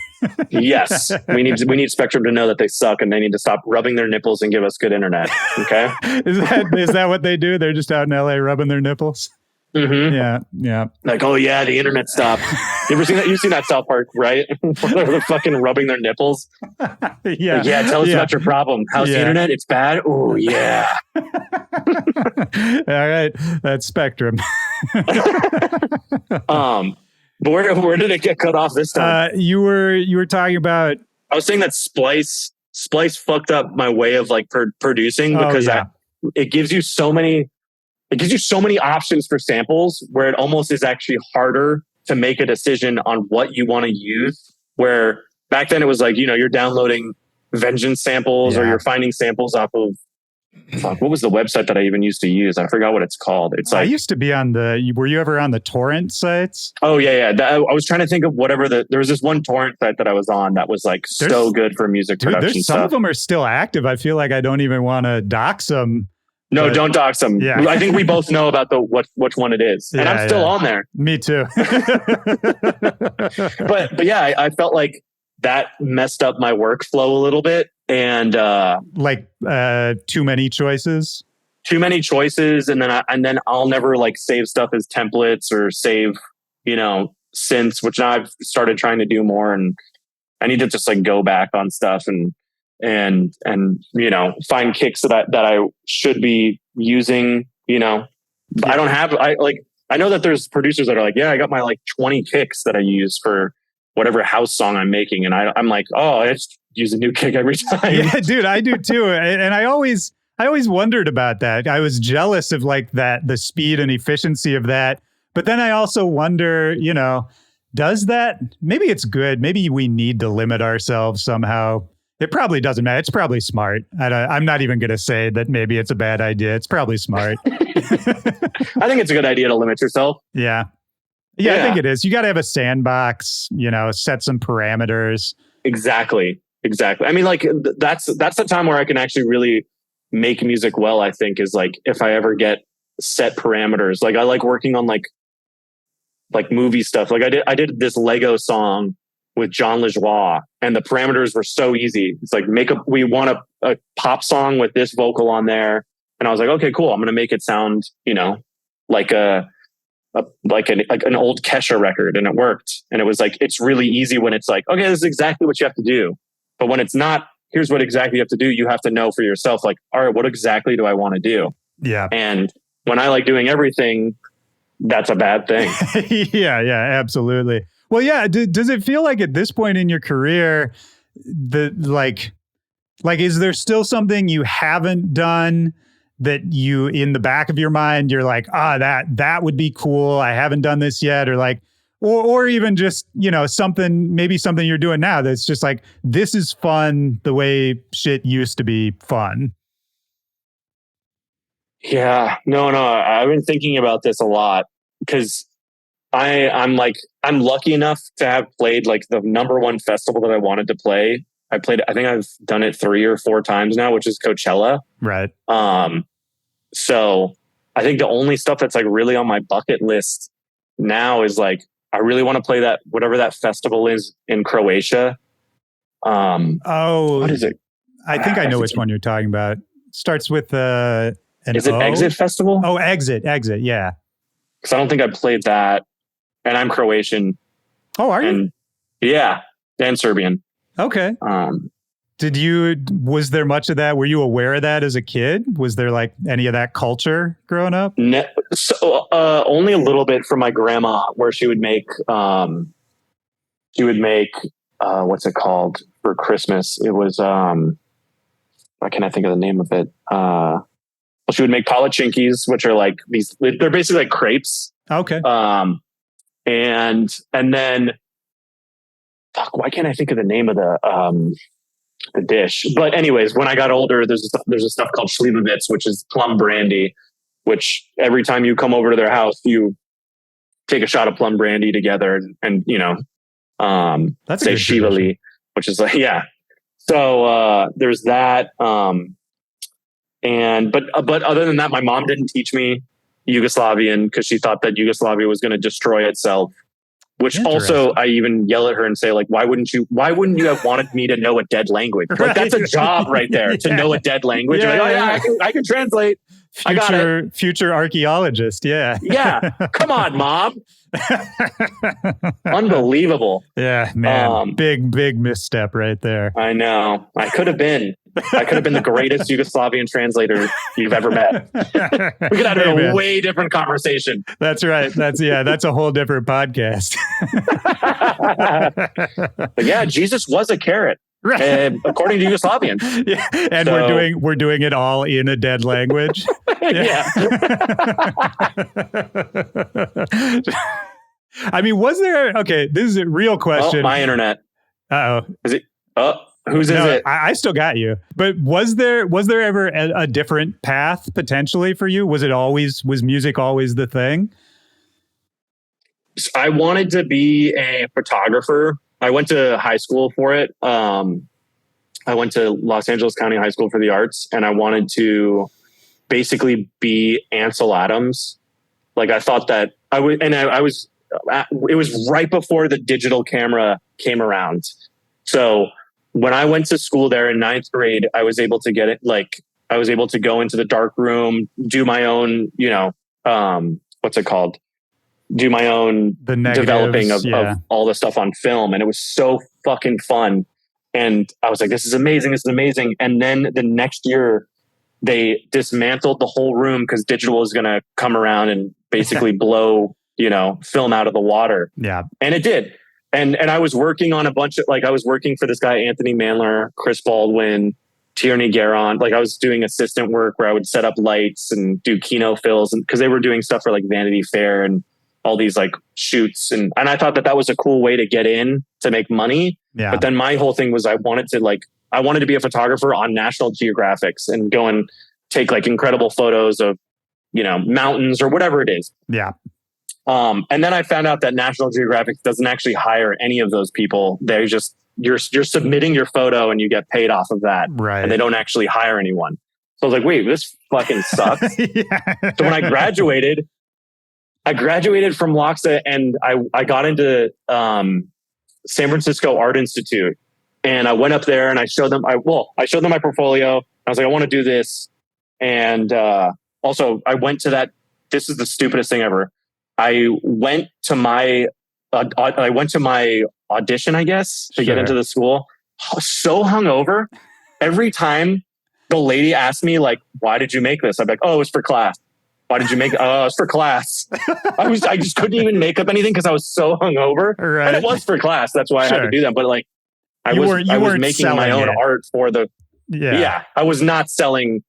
Yes. We need Spectrum to know that they suck and they need to stop rubbing their nipples and give us good internet. Okay. Is that what they do? They're just out in LA rubbing their nipples? Mm-hmm. Yeah. Like, oh yeah, the internet stopped. You ever seen that? You've seen that South Park, right? Where they're fucking rubbing their nipples. Yeah. Like, yeah. Tell us about your problem. How's the internet? It's bad. Oh yeah. All right. That's Spectrum. But where did it get cut off this time? You were talking about. I was saying that Splice fucked up my way of like producing because it gives you so many. It gives you so many options for samples where it almost is actually harder to make a decision on what you want to use. Where back then it was like, you're downloading Vengeance samples or you're finding samples off of, what was the website that I even used to use? I forgot what it's called. It's like, I used to be on were you ever on the torrent sites? Oh yeah. I was trying to think of there was this one torrent site that I was on that was like so good for music production stuff. Some of them are still active. I feel like I don't even want to dox them. No, don't dox them. Yeah. I think we both know about which one it is. And I'm still on there. Me too. but yeah, I felt like that messed up my workflow a little bit. And too many choices. And then I'll never like save stuff as templates or save, synths, which now I've started trying to do more. And I need to just like go back on stuff and find kicks that I should be using. I don't have. I know that there's producers that are like, yeah, I got my like 20 kicks that I use for whatever house song I'm making, and I'm like, oh, I just use a new kick every time. Yeah, dude, I do too, and I always wondered about that. I was jealous of like the speed and efficiency of that, but then I also wonder, does that? Maybe it's good. Maybe we need to limit ourselves somehow. It probably doesn't matter. It's probably smart. I'm not even going to say that maybe it's a bad idea. It's probably smart. I think it's a good idea to limit yourself. Yeah, I think it is. You got to have a sandbox, set some parameters. Exactly. I mean, like that's the time where I can actually really make music well, I think, is like if I ever get set parameters. Like I like working on like movie stuff. Like I did this Lego song with John LeJoie, and the parameters were so easy. It's like we want a pop song with this vocal on there, and I was like, okay, cool. I'm gonna make it sound, like an old Kesha record, and it worked. And it was like it's really easy when it's like, okay, this is exactly what you have to do. But when it's not, here's what exactly you have to do. You have to know for yourself, like, all right, what exactly do I want to do? Yeah. And when I like doing everything, that's a bad thing. Yeah, absolutely. Well, yeah. Does it feel like at this point in your career, is there still something you haven't done that you, in the back of your mind, you're like, that would be cool. I haven't done this yet, or like, or even just, something you're doing now that's just like, this is fun the way shit used to be fun. Yeah, no. I've been thinking about this a lot because I'm lucky enough to have played like the number one festival that I wanted to play. I think I've done it 3 or 4 times now, which is Coachella. Right. So I think the only stuff that's like really on my bucket list now is like, I really want to play that, whatever that festival is in Croatia. What is it? I think I know which one you're talking about. Starts with is it Exit Festival? Oh, Exit. Yeah. Because I don't think I played that, and I'm Croatian. Oh, are you? Yeah, and Serbian. Okay. Was there much of that? Were you aware of that as a kid? Was there like any of that culture growing up? Only a little bit from my grandma, where she would make, what's it called for Christmas? It was, why can't I think of the name of it? she would make palachinkis, which are like they're basically like crepes. Okay. And then, fuck, why can't I think of the name of the dish? But anyways, when I got older, there's a stuff called Schlievelwitz, which is plum brandy, which every time you come over to their house, you take a shot of plum brandy together and that's say Shivali, which is like, yeah. So there's that. But other than that, my mom didn't teach me Yugoslavian because she thought that Yugoslavia was going to destroy itself. Which also, I even yell at her and say, like, why wouldn't you have wanted me to know a dead language? Like, that's a job right there, to know a dead language. Yeah, like, I can translate. I got it. Future archaeologist. Yeah. Yeah. Come on, Mom. Unbelievable. Yeah, man. Big misstep right there. I know. I could have been the greatest Yugoslavian translator you've ever met. We could have had a way different conversation. That's right. That's a whole different podcast. But yeah, Jesus was a carrot. Right. According to Yugoslavian. Yeah. And so, we're doing it all in a dead language. Yeah. I mean, was there, okay, this is a real question. Oh, my internet. Uh-oh. Is it? Oh, whose is it? I still got you. But was there ever a different path potentially for you? Was music always the thing? I wanted to be a photographer. I went to high school for it. I went to Los Angeles County High School for the Arts, and I wanted to basically be Ansel Adams. Like, I thought that it was right before the digital camera came around. So when I went to school there in 9th grade, I was able to get it. Like, I was able to go into the dark room, do my own, what's it called? Do my own developing of all the stuff on film. And it was so fucking fun. And I was like, this is amazing. This is amazing. And then the next year they dismantled the whole room because digital was going to come around and basically blow, film out of the water. Yeah. And it did. And I was working on a bunch of, I was working for this guy, Anthony Mandler, Chris Baldwin, Tierney Garron. Like, I was doing assistant work where I would set up lights and do Kino fills, and because they were doing stuff for like Vanity Fair and all these like shoots. And I thought that was a cool way to get in to make money. Yeah. But then my whole thing was I wanted to be a photographer on National Geographics and go and take like incredible photos of, mountains or whatever it is. Yeah. And then I found out that National Geographic doesn't actually hire any of those people. They're just, you're submitting your photo and you get paid off of that. Right. And they don't actually hire anyone. So I was like, wait, this fucking sucks. Yeah. So when I graduated from LOXA, and I got into San Francisco Art Institute, and I went up there and I showed them my portfolio. I was like, I want to do this. And also I went to that. This is the stupidest thing ever. I went to my audition, I guess, to get into the school. I was so hungover. Every time the lady asked me, like, why did you make this? I'm like, oh, it was for class. Why did you make it? Oh, it's for class. I just couldn't even make up anything because I was so hungover. Right. And it was for class. That's why I had to do that. But like, I was making my own art for the, I was not selling,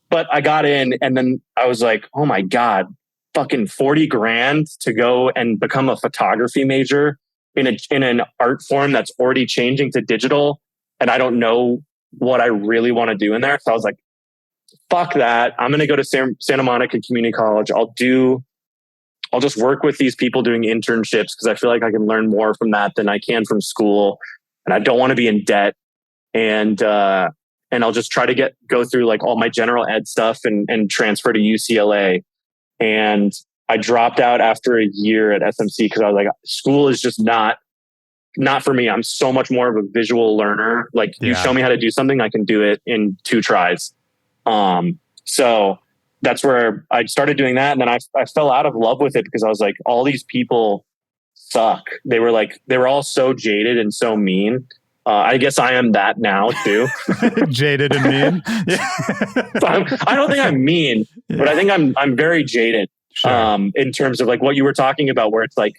but I got in, and then I was like, oh my God, fucking $40,000 to go and become a photography major in an art form that's already changing to digital. And I don't know what I really want to do in there. So I was like, fuck that. I'm going to go to Santa Monica Community College. I'll just work with these people doing internships because I feel like I can learn more from that than I can from school. And I don't want to be in debt. And I'll just try to go through like all my general ed stuff and transfer to UCLA. And I dropped out after a year at SMC because I was like, school is just not for me. I'm so much more of a visual learner. Like, you show me how to do something, I can do it in 2 tries. So that's where I started doing that. And then I fell out of love with it because I was like, all these people suck. They were all so jaded and so mean. I guess I am that now too. Jaded and mean. So I don't think I'm mean, but I think I'm very jaded. Sure. In terms of like what you were talking about, where it's like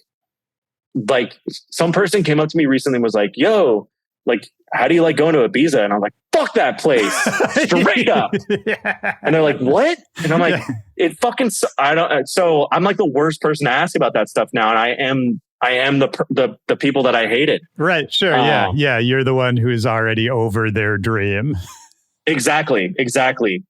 some person came up to me recently and was like, yo, like, how do you like going to Ibiza? And I'm like, fuck that place, straight up. Yeah. And they're like, what? And I'm like, it fucking, I don't, so I'm like the worst person to ask about that stuff now. And I am the people that I hated. Right. Sure. Yeah. You're the one who is already over their dream. Exactly.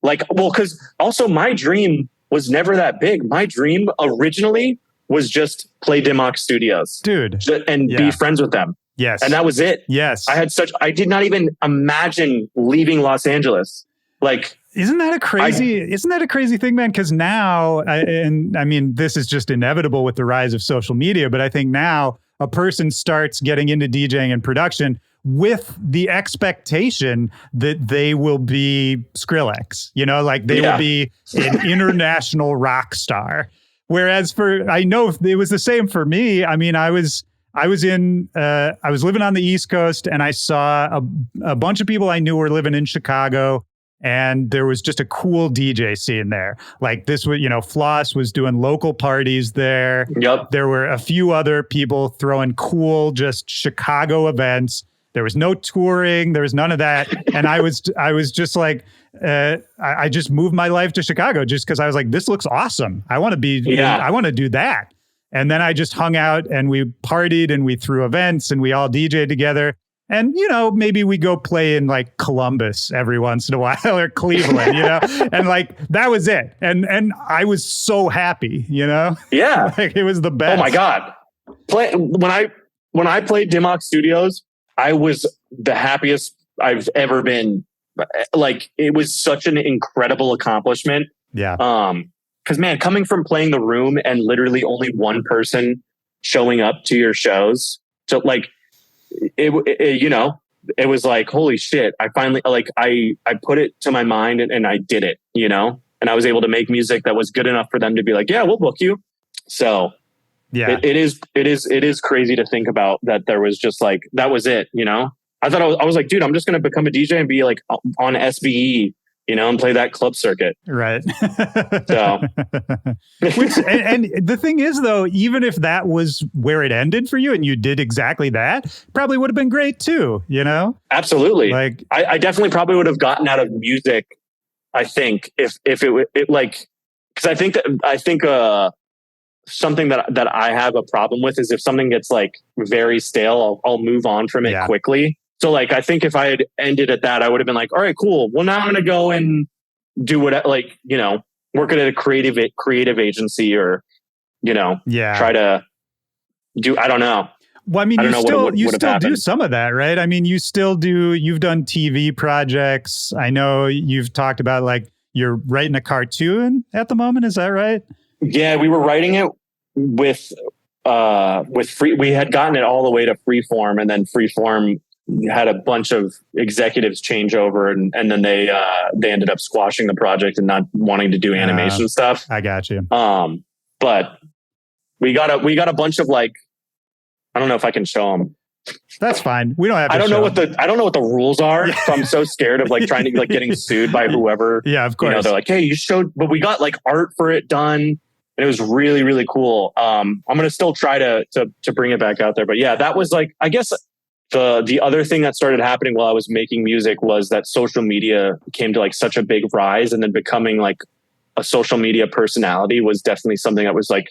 Like, well, because also my dream was never that big. My dream originally was just play Dimox Studios, dude, and be friends with them. Yes. And that was it. Yes. I did not even imagine leaving Los Angeles. Like, isn't that a crazy thing, man? Because now, I mean, this is just inevitable with the rise of social media, but I think now a person starts getting into DJing and production with the expectation that they will be Skrillex, like they will be an international rock star. Whereas I know it was the same for me. I mean, I was living on the East Coast, and I saw a bunch of people I knew were living in Chicago, and there was just a cool DJ scene there. Like this was, Floss was doing local parties there. Yep. There were a few other people throwing cool, just Chicago events. There was no touring. There was none of that. And I was just like, I just moved my life to Chicago just because I was like, this looks awesome. I want to do that. And then I just hung out and we partied and we threw events and we all DJed together. And, maybe we go play in like Columbus every once in a while or Cleveland, and like, that was it. And I was so happy, Yeah. Like, it was the best. Oh my God. When I played Dimox Studios, I was the happiest I've ever been. Like, it was such an incredible accomplishment. Yeah. Because, man, coming from playing the room and literally only one person showing up to your shows, so like, it was like, holy shit! I finally I put it to my mind and I did it, and I was able to make music that was good enough for them to be like, yeah, we'll book you. So yeah, it is crazy to think about that. There was just like, that was it. I thought I was like, dude, I'm just going to become a DJ and be like on SBE, and play that club circuit. Right. So, and the thing is, though, even if that was where it ended for you and you did exactly that, probably would have been great too, Absolutely. Like, I definitely probably would have gotten out of music, I think, if it like, because I think something that I have a problem with is if something gets like very stale, I'll move on from it quickly. So like, I think if I had ended at that, I would have been like, all right, cool. Well, now I'm going to go and do what, like, work at a creative agency or, try to do, I don't know. Well, I mean, you still do some of that, right? I mean, you've done TV projects. I know you've talked about like you're writing a cartoon at the moment. Is that right? Yeah, we were writing it with free. We had gotten it all the way to Freeform, and then Freeform had a bunch of executives change over, and then they ended up squashing the project and not wanting to do animation stuff. I got you. But we got a bunch of like, I don't know if I can show them. That's fine. We don't have to. I don't know what the rules are. So I'm so scared of like trying to like getting sued by whoever. Yeah, of course. They're like, hey, you showed, but we got like art for it done. And it was really, really cool. I'm going to still try to bring it back out there. But yeah, that was like, I guess the other thing that started happening while I was making music was that social media came to like such a big rise, and then becoming like a social media personality was definitely something that was like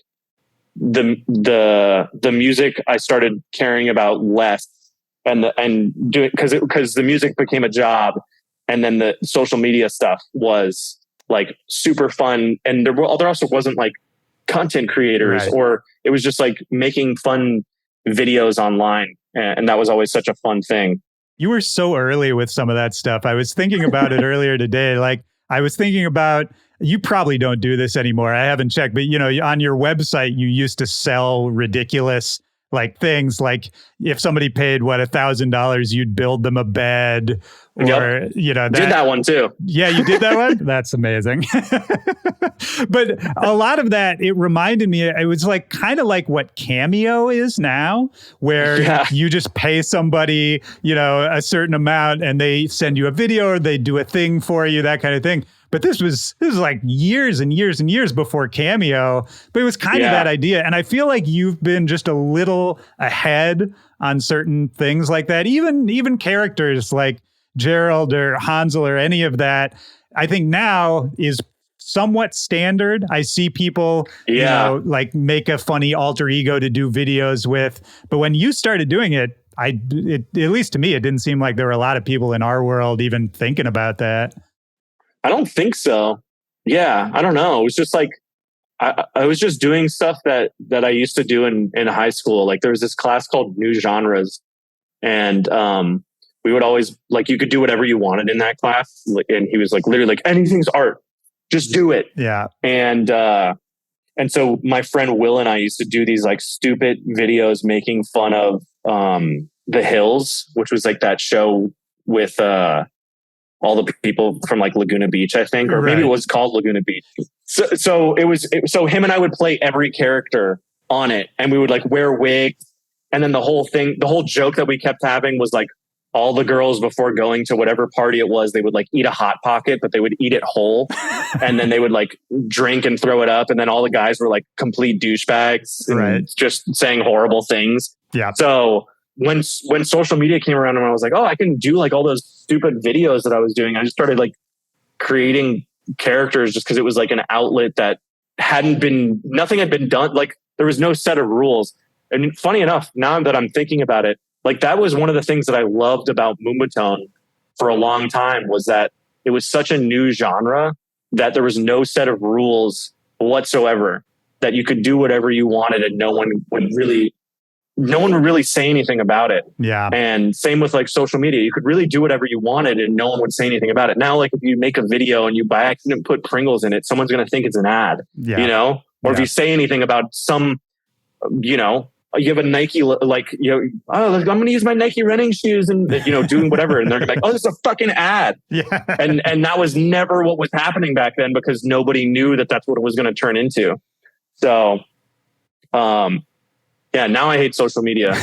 the music I started caring about less, and doing, because the music became a job, and then the social media stuff was like super fun. And there also wasn't like content creators, right, or it was just like making fun videos online. And that was always such a fun thing. You were so early with some of that stuff. I was thinking about it earlier today. Like, I was thinking about, you probably don't do this anymore. I haven't checked, but on your website, you used to sell ridiculous like things, like if somebody paid $1,000, you'd build them a bed, or did that one too. Yeah, you did that one. That's amazing. But a lot of that, it reminded me, it was like kind of like what Cameo is now, where you just pay somebody, a certain amount, and they send you a video or they do a thing for you, that kind of thing. But this was like years and years and years before Cameo, but it was kind of that idea. And I feel like you've been just a little ahead on certain things like that. Even characters like Gerald or Hanzel or any of that, I think now is somewhat standard. I see people, like make a funny alter ego to do videos with. But when you started doing it, at least to me, it didn't seem like there were a lot of people in our world even thinking about that. I don't think so. Yeah, I don't know. It was just like, I was just doing stuff that I used to do in high school. Like there was this class called New Genres, and we would always, like, you could do whatever you wanted in that class. And he was like, literally like, anything's art, just do it. Yeah. And so my friend Will and I used to do these like stupid videos making fun of The Hills, which was like that show with all the people from like Laguna Beach, I think, or maybe it was called Laguna Beach. So so him and I would play every character on it, and we would like wear wigs. And then the whole joke that we kept having was like, all the girls before going to whatever party it was, they would like eat a Hot Pocket, but they would eat it whole. And then they would like drink and throw it up. And then all the guys were like complete douchebags and just saying horrible things. Yeah. So when social media came around and I was like, oh, I can do like all those stupid videos that I was doing, I just started like creating characters just because it was like an outlet that nothing had been done. Like there was no set of rules. And funny enough, now that I'm thinking about it, like that was one of the things that I loved about Moombahton for a long time, was that it was such a new genre that there was no set of rules whatsoever, that you could do whatever you wanted and no one would really say anything about it. Yeah. And same with like social media, you could really do whatever you wanted and no one would say anything about it. Now, like if you make a video and you by accident put Pringles in it, someone's going to think it's an ad, or if you say anything about some, you have a Nike, like, I'm going to use my Nike running shoes and, doing whatever. And they're like, oh, this is a fucking ad. Yeah. And that was never what was happening back then, because nobody knew that that's what it was going to turn into. So, yeah, now I hate social media.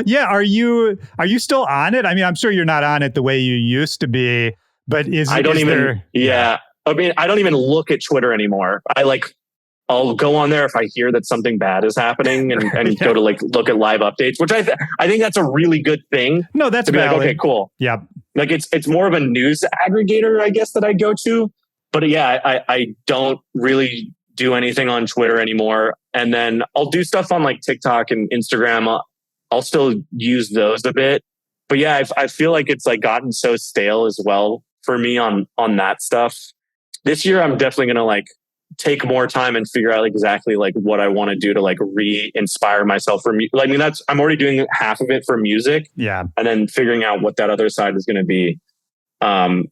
Yeah. Are you still on it? I mean, I'm sure you're not on it the way you used to be, but I don't even look at Twitter anymore. I'll go on there if I hear that something bad is happening and go to like look at live updates, which I think that's a really good thing. No, that's to be valid. like, okay, cool. Yeah. Like it's more of a news aggregator, I guess, that I go to. But yeah, I don't really do anything on Twitter anymore. And then I'll do stuff on like TikTok and Instagram. I'll still use those a bit. But yeah, I feel like it's like gotten so stale as well for me on that stuff. This year, I'm definitely going to like take more time and figure out exactly like what I want to do to like re-inspire myself for me. Like, I mean, I'm already doing half of it for music. Yeah. And then figuring out what that other side is going to be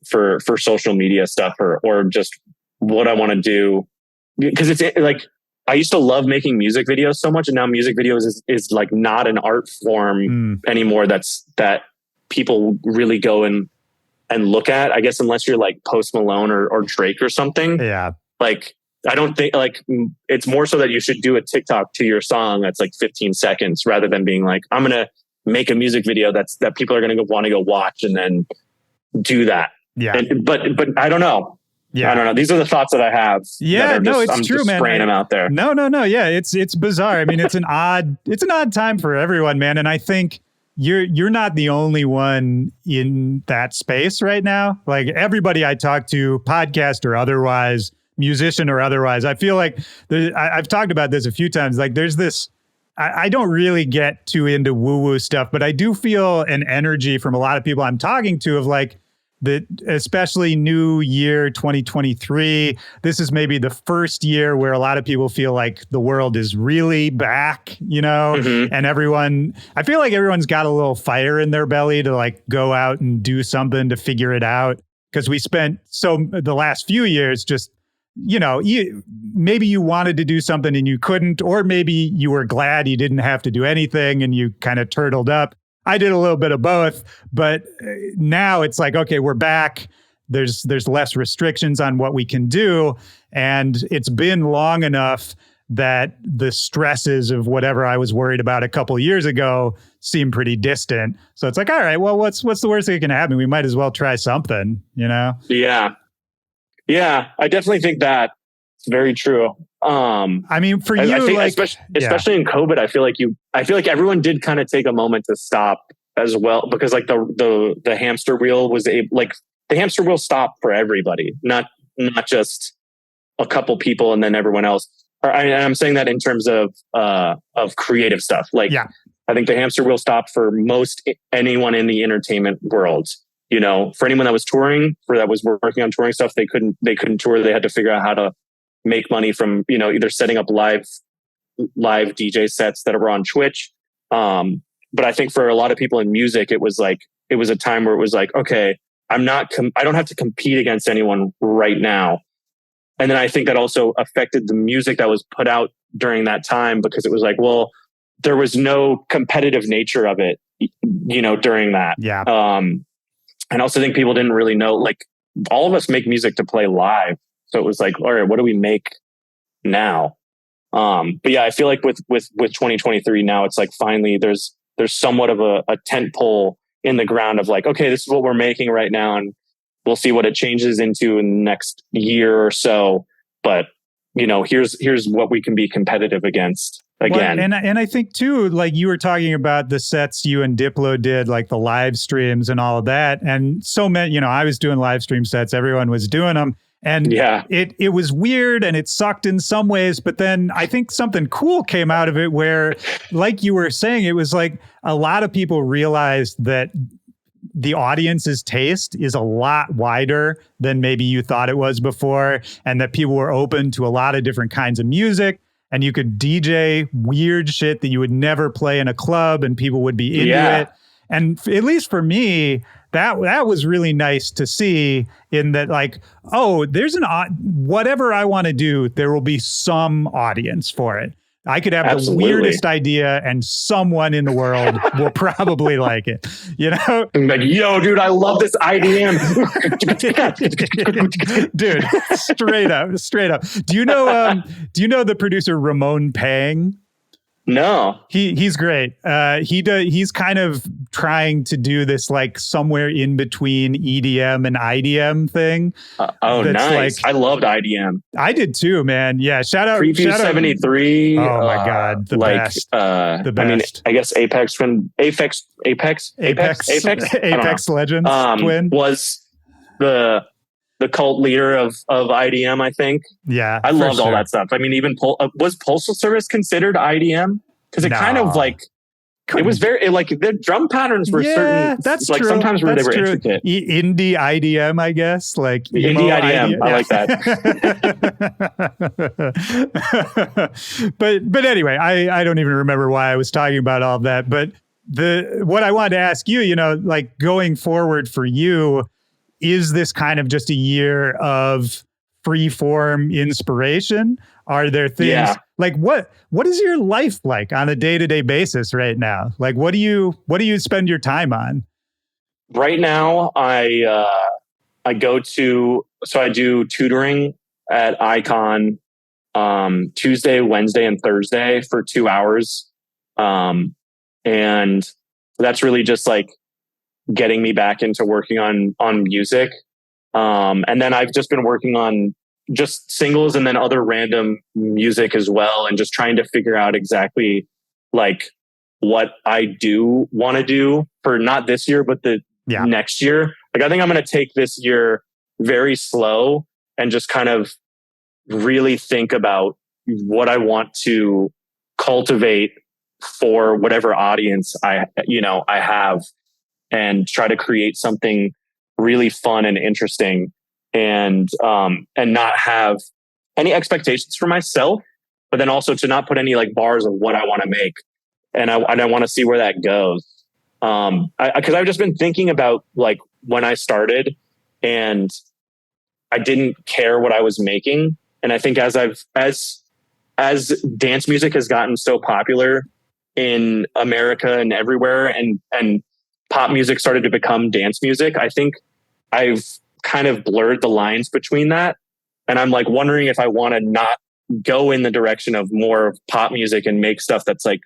for social media stuff or just what I want to do. Because it's like, I used to love making music videos so much, and now music videos is like not an art form anymore that people really go and look at, I guess, unless you're like Post Malone or Drake or something. Yeah. Like, I don't think, like, it's more so that you should do a TikTok to your song that's like 15 seconds rather than being like, I'm going to make a music video that people are going to want to go watch and then do that. Yeah. But I don't know. Yeah. I don't know. These are the thoughts that I have. Yeah, no, it's I'm true, just man. Spraying them out there. No. Yeah, it's bizarre. I mean, it's an odd time for everyone, man. And I think you're not the only one in that space right now. Like everybody I talk to, podcast or otherwise, musician or otherwise, I feel like I've talked about this a few times. Like there's this, I don't really get too into woo-woo stuff, but I do feel an energy from a lot of people I'm talking to of like, especially new year 2023, this is maybe the first year where a lot of people feel like the world is really back, and I feel like everyone's got a little fire in their belly to like go out and do something to figure it out. Because we spent the last few years just, maybe you wanted to do something and you couldn't, or maybe you were glad you didn't have to do anything and you kind of turtled up. I did a little bit of both, but now it's like, okay, we're back. There's less restrictions on what we can do. And it's been long enough that the stresses of whatever I was worried about a couple of years ago seem pretty distant. So it's like, all right, well, what's the worst that can happen? We might as well try something, Yeah. Yeah, I definitely think that. very true. I mean, for you, I think like, especially in COVID, I feel like everyone did kind of take a moment to stop as well, because like the hamster wheel the hamster wheel stopped for everybody, not just a couple people and then everyone else. I'm saying that in terms of creative stuff. Like, I think the hamster wheel stopped for most anyone in the entertainment world. You know, for anyone that was touring, that was working on touring stuff, they couldn't tour. They had to figure out how to make money from, you know, either setting up live DJ sets that were on Twitch. But I think for a lot of people in music, it was a time where it was like, okay, I don't have to compete against anyone right now. And then I think that also affected the music that was put out during that time, because it was like, well, there was no competitive nature of it, you know, during that. Yeah. And I also think people didn't really know, like, all of us make music to play live. So it was like, all right, what do we make now? But yeah, I feel like with 2023 now, it's like finally there's somewhat of a tent pole in the ground of like, okay, this is what we're making right now, and we'll see what it changes into in the next year or so. But, you know, here's what we can be competitive against again. Well, and I think too, like you were talking about the sets you and Diplo did, like the live streams and all of that. And so many, you know, I was doing live stream sets, everyone was doing them. And it was weird and it sucked in some ways, but then I think something cool came out of it where, like you were saying, it was like a lot of people realized that the audience's taste is a lot wider than maybe you thought it was before, and that people were open to a lot of different kinds of music, and you could DJ weird shit that you would never play in a club and people would be into it. And at least for me, that was really nice to see, in that, like, oh, there's whatever I want to do, there will be some audience for it. I could have the weirdest idea and someone in the world will probably like it, you know? I'm like, yo, dude, I love this IDM. Dude, straight up. Do you know the producer Ramon Pang? No, he's great. He's kind of trying to do this like somewhere in between EDM and IDM thing. Nice! I loved IDM. I did too, man. Yeah, shout out Preview 73. Oh my god, the best. The best. I mean, I guess Apex Legends twin was the cult leader of IDM, I think. Yeah, I loved all that stuff. I mean, even was Postal Service considered IDM? Because it kind of like, it was very, like, the drum patterns were certain. That's like true. Sometimes where that's they were true. intricate. Indie IDM, I guess. Like indie IDM. I like that. But anyway, I don't even remember why I was talking about all of that. But what I wanted to ask you, you know, like going forward for you, is this kind of just a year of free form inspiration? Are there things like what is your life like on a day-to-day basis right now? Like, what do you spend your time on? Right now, I do tutoring at Icon Tuesday, Wednesday, and Thursday for 2 hours. And that's really just like getting me back into working on music. And then I've just been working on just singles and then other random music as well, and just trying to figure out exactly like what I do want to do for not this year, but the next year. Like, I think I'm going to take this year very slow and just kind of really think about what I want to cultivate for whatever audience I have, and try to create something really fun and interesting, and not have any expectations for myself, but then also to not put any like bars of what I want to make. And I want to see where that goes. Cause I've just been thinking about like when I started, and I didn't care what I was making. And I think as dance music has gotten so popular in America and everywhere, and pop music started to become dance music, I think I've kind of blurred the lines between that. And I'm like wondering if I want to not go in the direction of more of pop music and make stuff that's like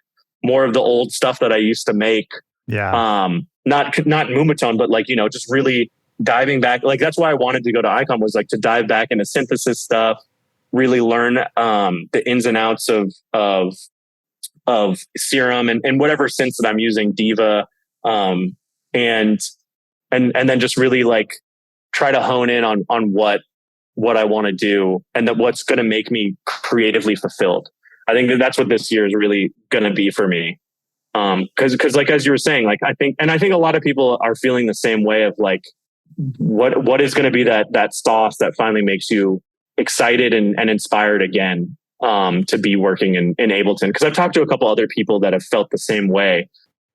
more of the old stuff that I used to make. Yeah. Not Moomatone, but like, you know, just really diving back. Like, that's why I wanted to go to Icon, was like to dive back into synthesis stuff, really learn the ins and outs of Serum and whatever synths that I'm using, Diva, and then just really like try to hone in on what I want to do and that what's going to make me creatively fulfilled. I think that's what this year is really going to be for me. Cause like, as you were saying, like, I think a lot of people are feeling the same way of like, what is going to be that sauce that finally makes you excited and inspired again, to be working in Ableton. Cause I've talked to a couple other people that have felt the same way.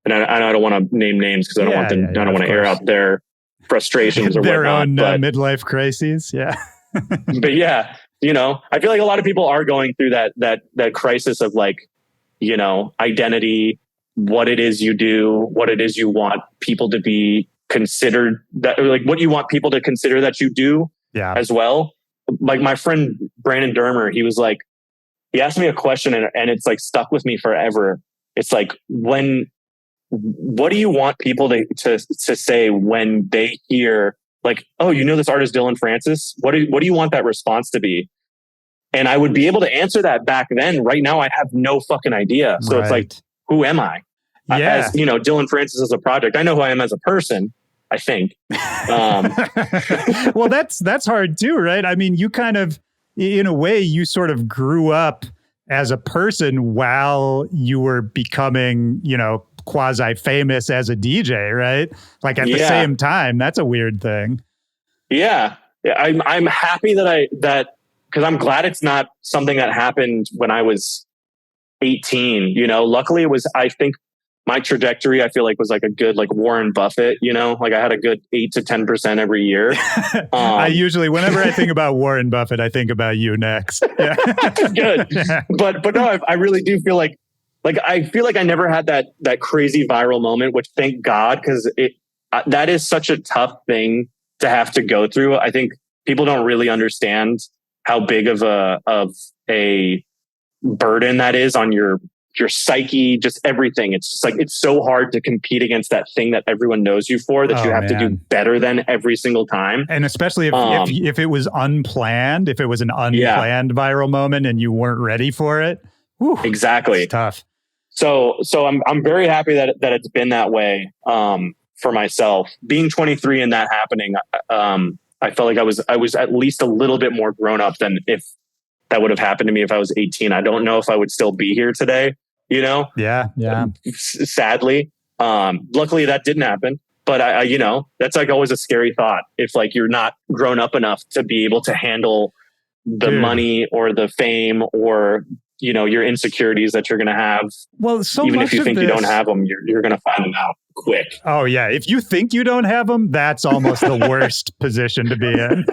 And I don't want to name names because I don't want them, I don't want to air out their frustrations or their whatnot, own midlife crises. Yeah. But yeah, you know, I feel like a lot of people are going through that crisis of like, you know, identity, what it is you do, what it is you want people to be considered, that, or like what you want people to consider that you do as well. Like my friend Brandon Dermer, he was like, he asked me a question and it's like stuck with me forever. It's like, what do you want people to say when they hear like, oh, you know, this artist Dillon Francis? What do you want that response to be? And I would be able to answer that back then. Right now, I have no fucking idea. So It's like, who am I? Yeah. As you know, Dillon Francis as a project. I know who I am as a person, I think. Well, that's hard too, right? I mean, you kind of, in a way, you sort of grew up as a person while you were becoming, you know, quasi-famous as a DJ, right? Like at the same time. That's a weird thing. Yeah. I'm happy that because I'm glad it's not something that happened when I was 18, you know. Luckily it was, I think my trajectory, I feel like, was like a good, like Warren Buffett, you know, like I had a good 8 to 10% every year. I usually, whenever I think about Warren Buffett, I think about you next. Yeah. Good. Yeah. But no, I really do feel like I feel like I never had that crazy viral moment, which thank God, because that is such a tough thing to have to go through. I think people don't really understand how big of a burden that is on your psyche, just everything. It's just like, it's so hard to compete against that thing that everyone knows you for, that you have to do better than every single time. And especially if it was unplanned, if it was an unplanned viral moment and you weren't ready for it. Whew, exactly. It's tough. So I'm very happy that it's been that way for myself. Being 23 and that happening, I felt like I was at least a little bit more grown up than if that would have happened to me if I was 18. I don't know if I would still be here today, you know? Yeah. Sadly. Luckily that didn't happen. But I you know, that's like always a scary thought. If like you're not grown up enough to be able to handle the money or the fame or, you know, your insecurities that you're going to have. Well, so even much if you think you don't have them, you're going to find them out quick. Oh yeah. If you think you don't have them, that's almost the worst position to be in.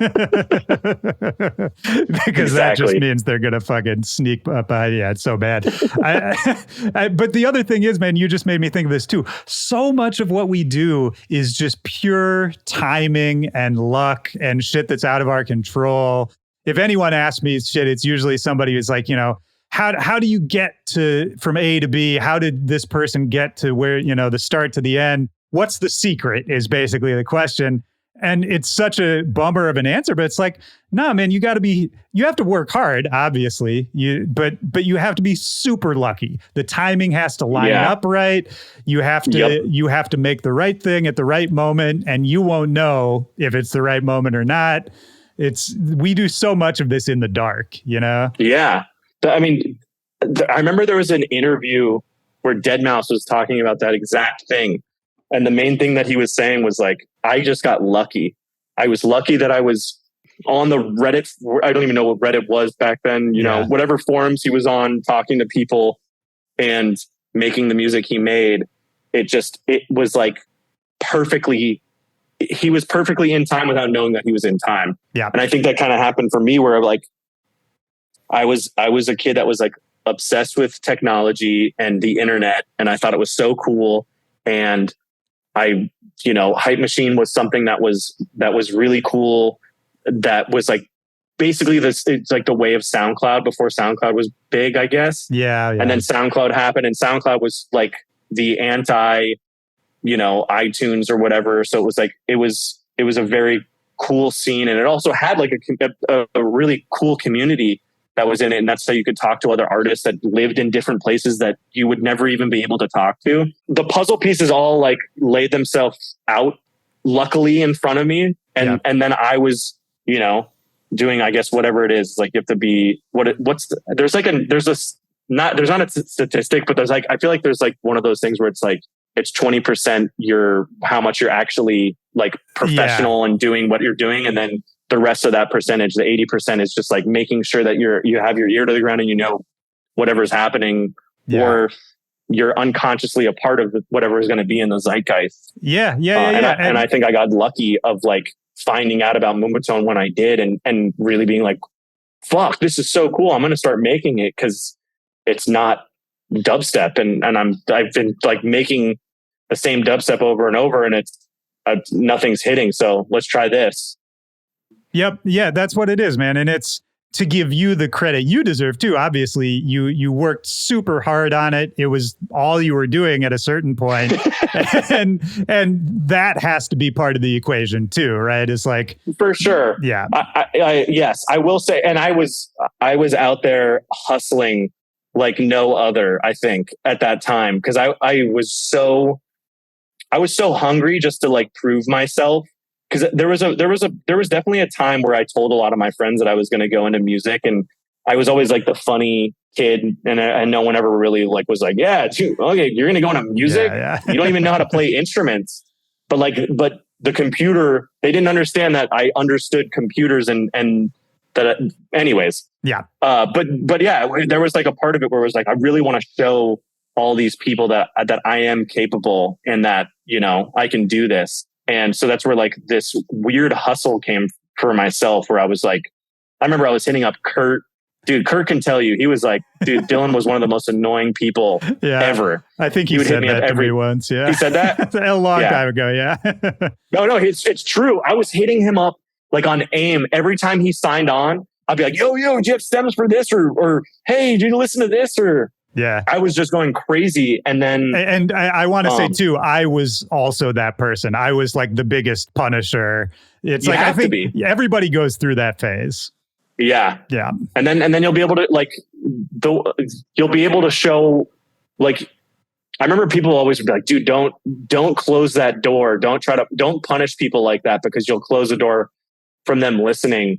Because that just means they're going to fucking sneak up behind you. Yeah, it's so bad. But the other thing is, man, you just made me think of this too. So much of what we do is just pure timing and luck and shit that's out of our control. If anyone asks me shit, it's usually somebody who's like, you know, how do you get from A to B? How did this person get to where, you know, the start to the end? What's the secret is basically the question. And it's such a bummer of an answer, but it's like, nah, man, you have to work hard, obviously, but you have to be super lucky. The timing has to line up right. You have to make the right thing at the right moment, and you won't know if it's the right moment or not. We do so much of this in the dark, you know? Yeah. I mean, I remember there was an interview where Deadmau5 was talking about that exact thing. And the main thing that he was saying was like, I just got lucky. I was lucky that I was on the Reddit. I don't even know what Reddit was back then, you know, whatever forums he was on, talking to people and making the music he made. It was like he was perfectly in time without knowing that he was in time. Yeah. And I think that kind of happened for me where like, I was a kid that was like obsessed with technology and the internet. And I thought it was so cool. And Hype Machine was something that was really cool. That was like basically it's like the way of SoundCloud before SoundCloud was big, I guess. Yeah. And then SoundCloud happened and SoundCloud was like the anti, you know, iTunes or whatever. So it was like, it was a very cool scene. And it also had like a really cool community that was in it. And that's how you could talk to other artists that lived in different places that you would never even be able to talk to. The puzzle pieces all like laid themselves out luckily in front of me. And then I was, you know, doing, I guess, whatever it is, like you have to be, there's not a statistic, but there's like, I feel like there's like one of those things where it's like, it's 20% how much you're actually like professional and doing what you're doing. And then the rest of that percentage, the 80%, is just like making sure that you have your ear to the ground and you know whatever's happening, or you're unconsciously a part of whatever is going to be in the zeitgeist. And I think I got lucky of like finding out about Moombahton when I did, and really being like, fuck, this is so cool. I'm going to start making it because it's not dubstep. And I've been like making the same dubstep over and over, and it's nothing's hitting. So let's try this. Yep. Yeah, that's what it is, man. And it's to give you the credit you deserve too. Obviously, you worked super hard on it. It was all you were doing at a certain point. and that has to be part of the equation too, right? It's like, for sure. Yeah. Yes, I will say, and I was out there hustling like no other, I think, at that time, because I was so hungry just to like prove myself. Because there was definitely a time where I told a lot of my friends that I was going to go into music, and I was always like the funny kid, and no one ever really like was like, yeah, dude, okay, you're going to go into music. You don't even know how to play instruments, but the computer, they didn't understand that I understood computers and that. Anyways, but yeah, there was like a part of it where it was like, I really want to show all these people that I am capable and that, you know, I can do this. And so that's where like this weird hustle came for myself, where I was like, I remember I was hitting up Kurt. Dude, Kurt can tell you, he was like, dude, Dillon was one of the most annoying people ever. I think he said that to me once. Yeah. He said that? A long time ago. Yeah. No, it's true. I was hitting him up like on AIM every time he signed on. I'd be like, yo, do you have stems for this? Or hey, did you listen to this? Or I was just going crazy. And then, and I want to say too, I was also that person. I was like the biggest punisher. It's like, I think everybody goes through that phase. Yeah. And then you'll be able to like, you'll be able to show, like, I remember people always would be like, dude, don't close that door. Don't punish people like that, because you'll close the door from them listening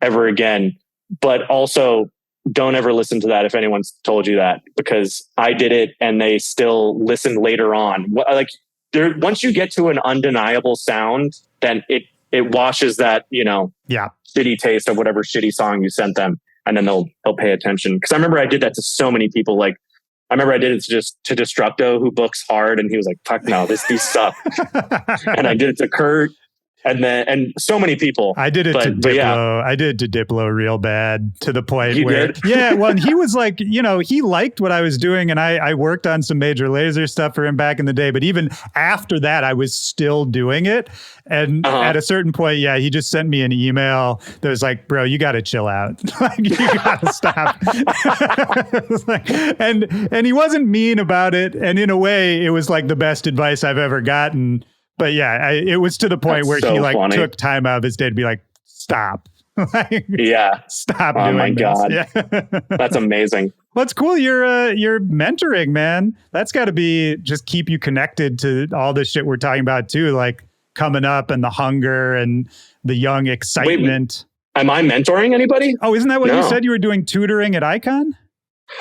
ever again. But also, don't ever listen to that if anyone's told you that, because I did it and they still listened later on. Like, once you get to an undeniable sound, then it washes that, you know, shitty taste of whatever shitty song you sent them, and then they'll pay attention. Because I remember I did that to so many people. Like, I remember I did it to Destructo, who books hard, and he was like, "Fuck no, these suck." And I did it to Kurt. And so many people. I did it to Diplo. Yeah. I did it to Diplo real bad, to the point where, well, he was like, you know, he liked what I was doing, and I worked on some Major Lazer stuff for him back in the day. But even after that, I was still doing it. And at a certain point, he just sent me an email that was like, bro, you got to chill out. Like, you got to stop. Like, and he wasn't mean about it. And in a way, it was like the best advice I've ever gotten. But it was to the point where he like took time out of his day to be like, stop. Like, stop doing this. Oh my God. Yeah. That's amazing. Well, it's cool. You're mentoring, man. That's got to be just keep you connected to all this shit we're talking about too, like coming up and the hunger and the young excitement. Wait, am I mentoring anybody? Oh, isn't that what you said? You were doing tutoring at Icon?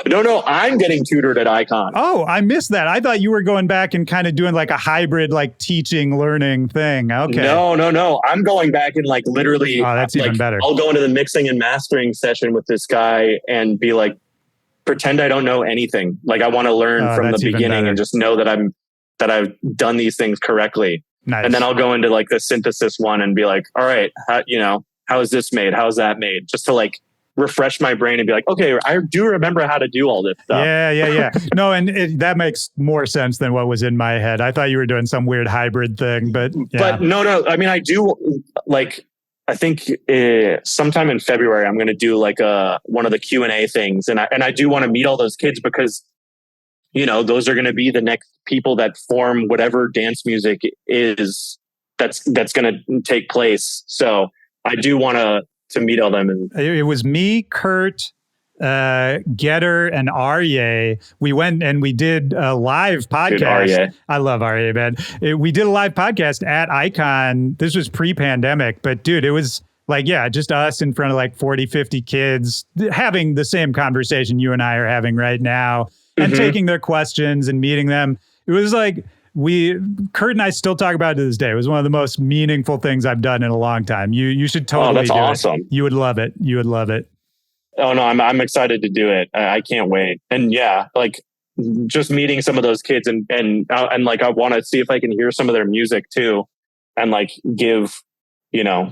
No, I'm getting tutored at Icon. Oh, I missed that. I thought you were going back and kind of doing like a hybrid, like teaching, learning thing. Okay. No. I'm going back and like literally. Oh, that's even better. I'll go into the mixing and mastering session with this guy and be like, pretend I don't know anything. Like, I want to learn from the beginning and just know that I've done these things correctly. Nice. And then I'll go into like the synthesis one and be like, all right, how is this made? How is that made? Just to like refresh my brain and be like, okay, I do remember how to do all this stuff. Yeah. No, and that makes more sense than what was in my head. I thought you were doing some weird hybrid thing, but no. I mean, I do like, I think sometime in February, I'm going to do like one of the Q&A things. And I do want to meet all those kids, because, you know, those are going to be the next people that form whatever dance music is that's going to take place. So I do want to meet all them. And it was me, Kurt, Getter and Arye. We went and we did a live podcast. Dude, I love Arye, man. We did a live podcast at Icon. This was pre-pandemic, but dude, it was like, yeah, just us in front of like 40, 50 kids having the same conversation you and I are having right now and taking their questions and meeting them. It was like, Kurt and I still talk about it to this day. It was one of the most meaningful things I've done in a long time. You should totally that's do awesome. it. You would love it. You would love it. Oh no, I'm excited to do it. I can't wait. And yeah, like just meeting some of those kids and like, I want to see if I can hear some of their music too. And like give,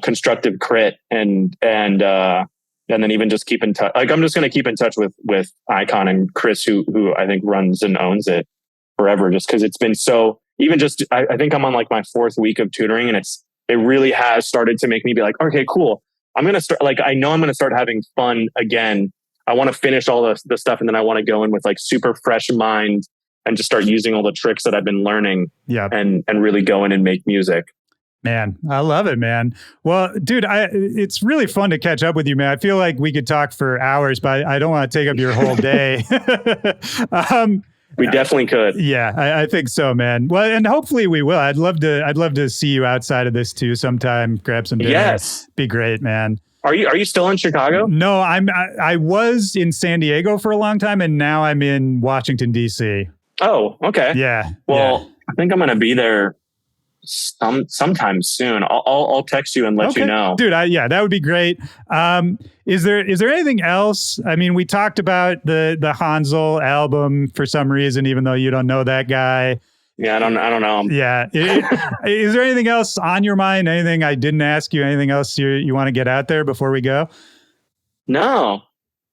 constructive crit and then even just keep in touch. Like I'm just going to keep in touch with Icon and Chris, who I think runs and owns it forever, just because it's been so, even just, I think I'm on like my 4th week of tutoring, and it really has started to make me be like, okay, cool. I'm going to start, like, I know I'm going to start having fun again. I want to finish all the stuff, and then I want to go in with like super fresh mind and just start using all the tricks that I've been learning and really go in and make music. Man, I love it, man. Well, dude, it's really fun to catch up with you, man. I feel like we could talk for hours, but I don't want to take up your whole day. We definitely could. Yeah, I think so, man. Well, and hopefully we will. I'd love to see you outside of this too sometime. Grab some dinner. Yes, be great, man. Are you still in Chicago? No, I was in San Diego for a long time, and now I'm in Washington D.C. Oh, okay. Yeah. Well, I think I'm going to be there sometime soon. I'll text you and let you know, dude. That would be great. Is there anything else? I mean, we talked about the Hanzel album for some reason, even though you don't know that guy. Yeah, I don't know. Yeah. Is there anything else on your mind? Anything I didn't ask you? Anything else you want to get out there before we go? No,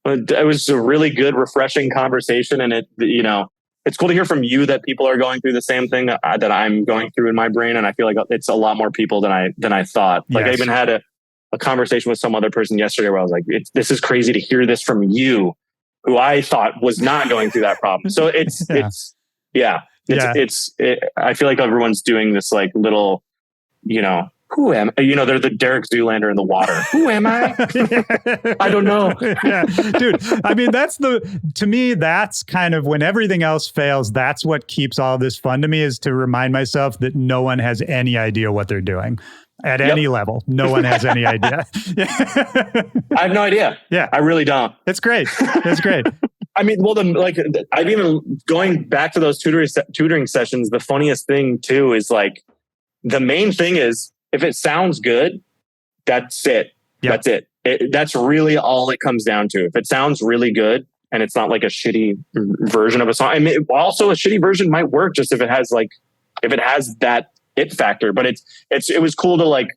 it was a really good, refreshing conversation, and it's cool to hear from you that people are going through the same thing that I'm going through in my brain. And I feel like it's a lot more people than I thought. Like I even had a conversation with some other person yesterday where I was like, this is crazy to hear this from you, who I thought was not going through that problem. So I feel like everyone's doing this like little, who am I? They're the Derek Zoolander in the water. Who am I? I don't know. Yeah, dude. I mean, to me, that's kind of when everything else fails. That's what keeps all this fun to me, is to remind myself that no one has any idea what they're doing at any level. No one has any idea. I have no idea. Yeah, I really don't. It's great. It's great. I mean, well, I've even going back to those tutoring sessions. The funniest thing too is like the main thing is, if it sounds good, that's it. Yep. That's it. That's really all it comes down to. If it sounds really good and it's not like a shitty version of a song. I mean, also a shitty version might work just if it has that it factor. But it was cool to like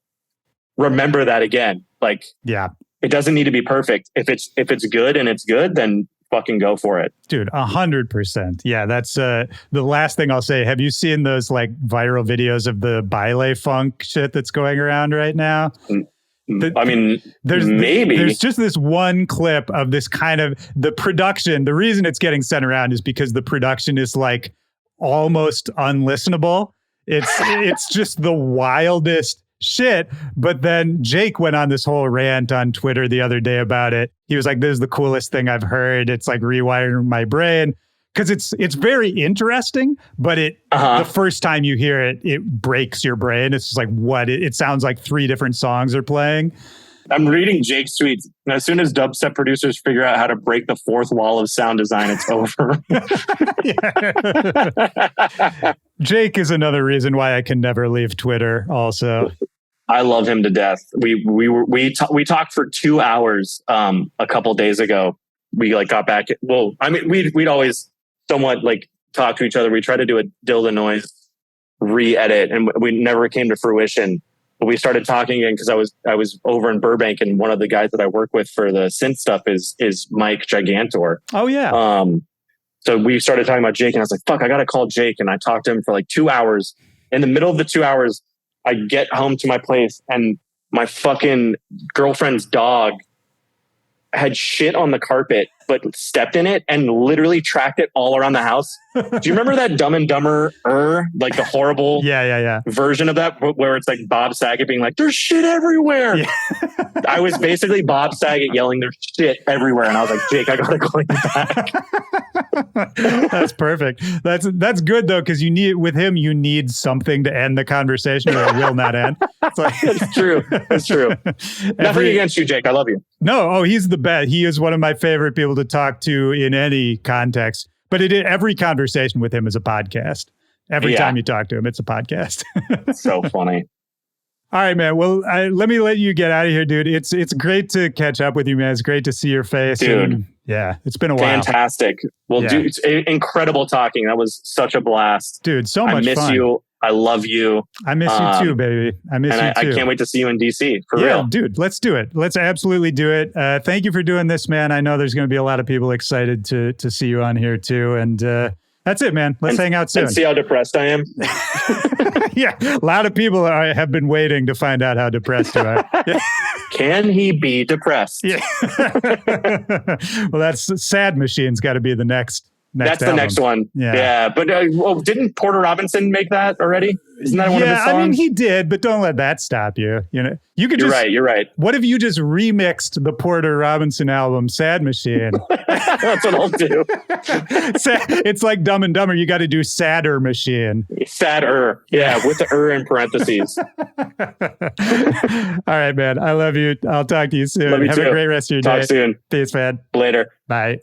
remember that again. Like, yeah, it doesn't need to be perfect. If it's good and it's good, then fucking go for it, dude. 100%. Yeah, that's the last thing I'll say. Have you seen those like viral videos of the baile funk shit that's going around right now? There's just this one clip of this kind of the production. The reason it's getting sent around is because the production is like almost unlistenable. It's just the wildest shit. But then Jake went on this whole rant on Twitter the other day about it. He was like, this is the coolest thing I've heard. It's like rewiring my brain. Because it's very interesting, but the first time you hear it, it breaks your brain. It's just like, what? It sounds like 3 different songs are playing. I'm reading Jake's tweets. And as soon as dubstep producers figure out how to break the 4th wall of sound design, it's over. Jake is another reason why I can never leave Twitter also. I love him to death. We talked for 2 hours a couple days ago. We like got back. Well, I mean, we'd always somewhat like talk to each other. We tried to do a Dillon Noise re-edit, and we never came to fruition. But we started talking again because I was over in Burbank, and one of the guys that I work with for the synth stuff is Mike Gigantor. Oh yeah. So we started talking about Jake, and I was like, "Fuck, I gotta call Jake." And I talked to him for like 2 hours. In the middle of the 2 hours, I get home to my place, and my fucking girlfriend's dog had shit on the carpet, but stepped in it and literally tracked it all around the house. Do you remember that Dumb and Dumber, like the horrible version of that, where it's like Bob Saget being like, there's shit everywhere. Yeah. I was basically Bob Saget yelling, there's shit everywhere. And I was like, Jake, I gotta call you back. That's perfect. That's good though, because with him, you need something to end the conversation or it will not end. It's true. It's true. Nothing against you, Jake. I love you. No, he's the best. He is one of my favorite people to talk to in any context. But every conversation with him is a podcast. Every time you talk to him, it's a podcast. So funny. All right, man. Well, let me let you get out of here, dude. It's great to catch up with you, man. It's great to see your face. Dude. And, it's been a while. Fantastic. Well, dude, it's incredible talking. That was such a blast. Dude, so much fun. I miss you. I love you. I miss you too, baby. I miss you too. I can't wait to see you in DC, for real. Dude, let's do it. Let's absolutely do it. Thank you for doing this, man. I know there's going to be a lot of people excited to see you on here too. And that's it, man. Let's hang out soon. And see how depressed I am. Yeah, a lot of people have been waiting to find out how depressed you are. Can he be depressed? Yeah. Well, that's Sad Machine's got to be the next That's album. The next one. Yeah. But didn't Porter Robinson make that already? Isn't that one of his songs? I mean, he did, but don't let that stop you. You know, you could You're right. What if you just remixed the Porter Robinson album, Sad Machine? That's what I'll do. It's like Dumb and Dumber. You got to do Sadder Machine. Sadder. Yeah, with the in parentheses. All right, man. I love you. I'll talk to you soon. Love you Have too. a great rest of your day. Talk soon. Peace, man. Later. Bye.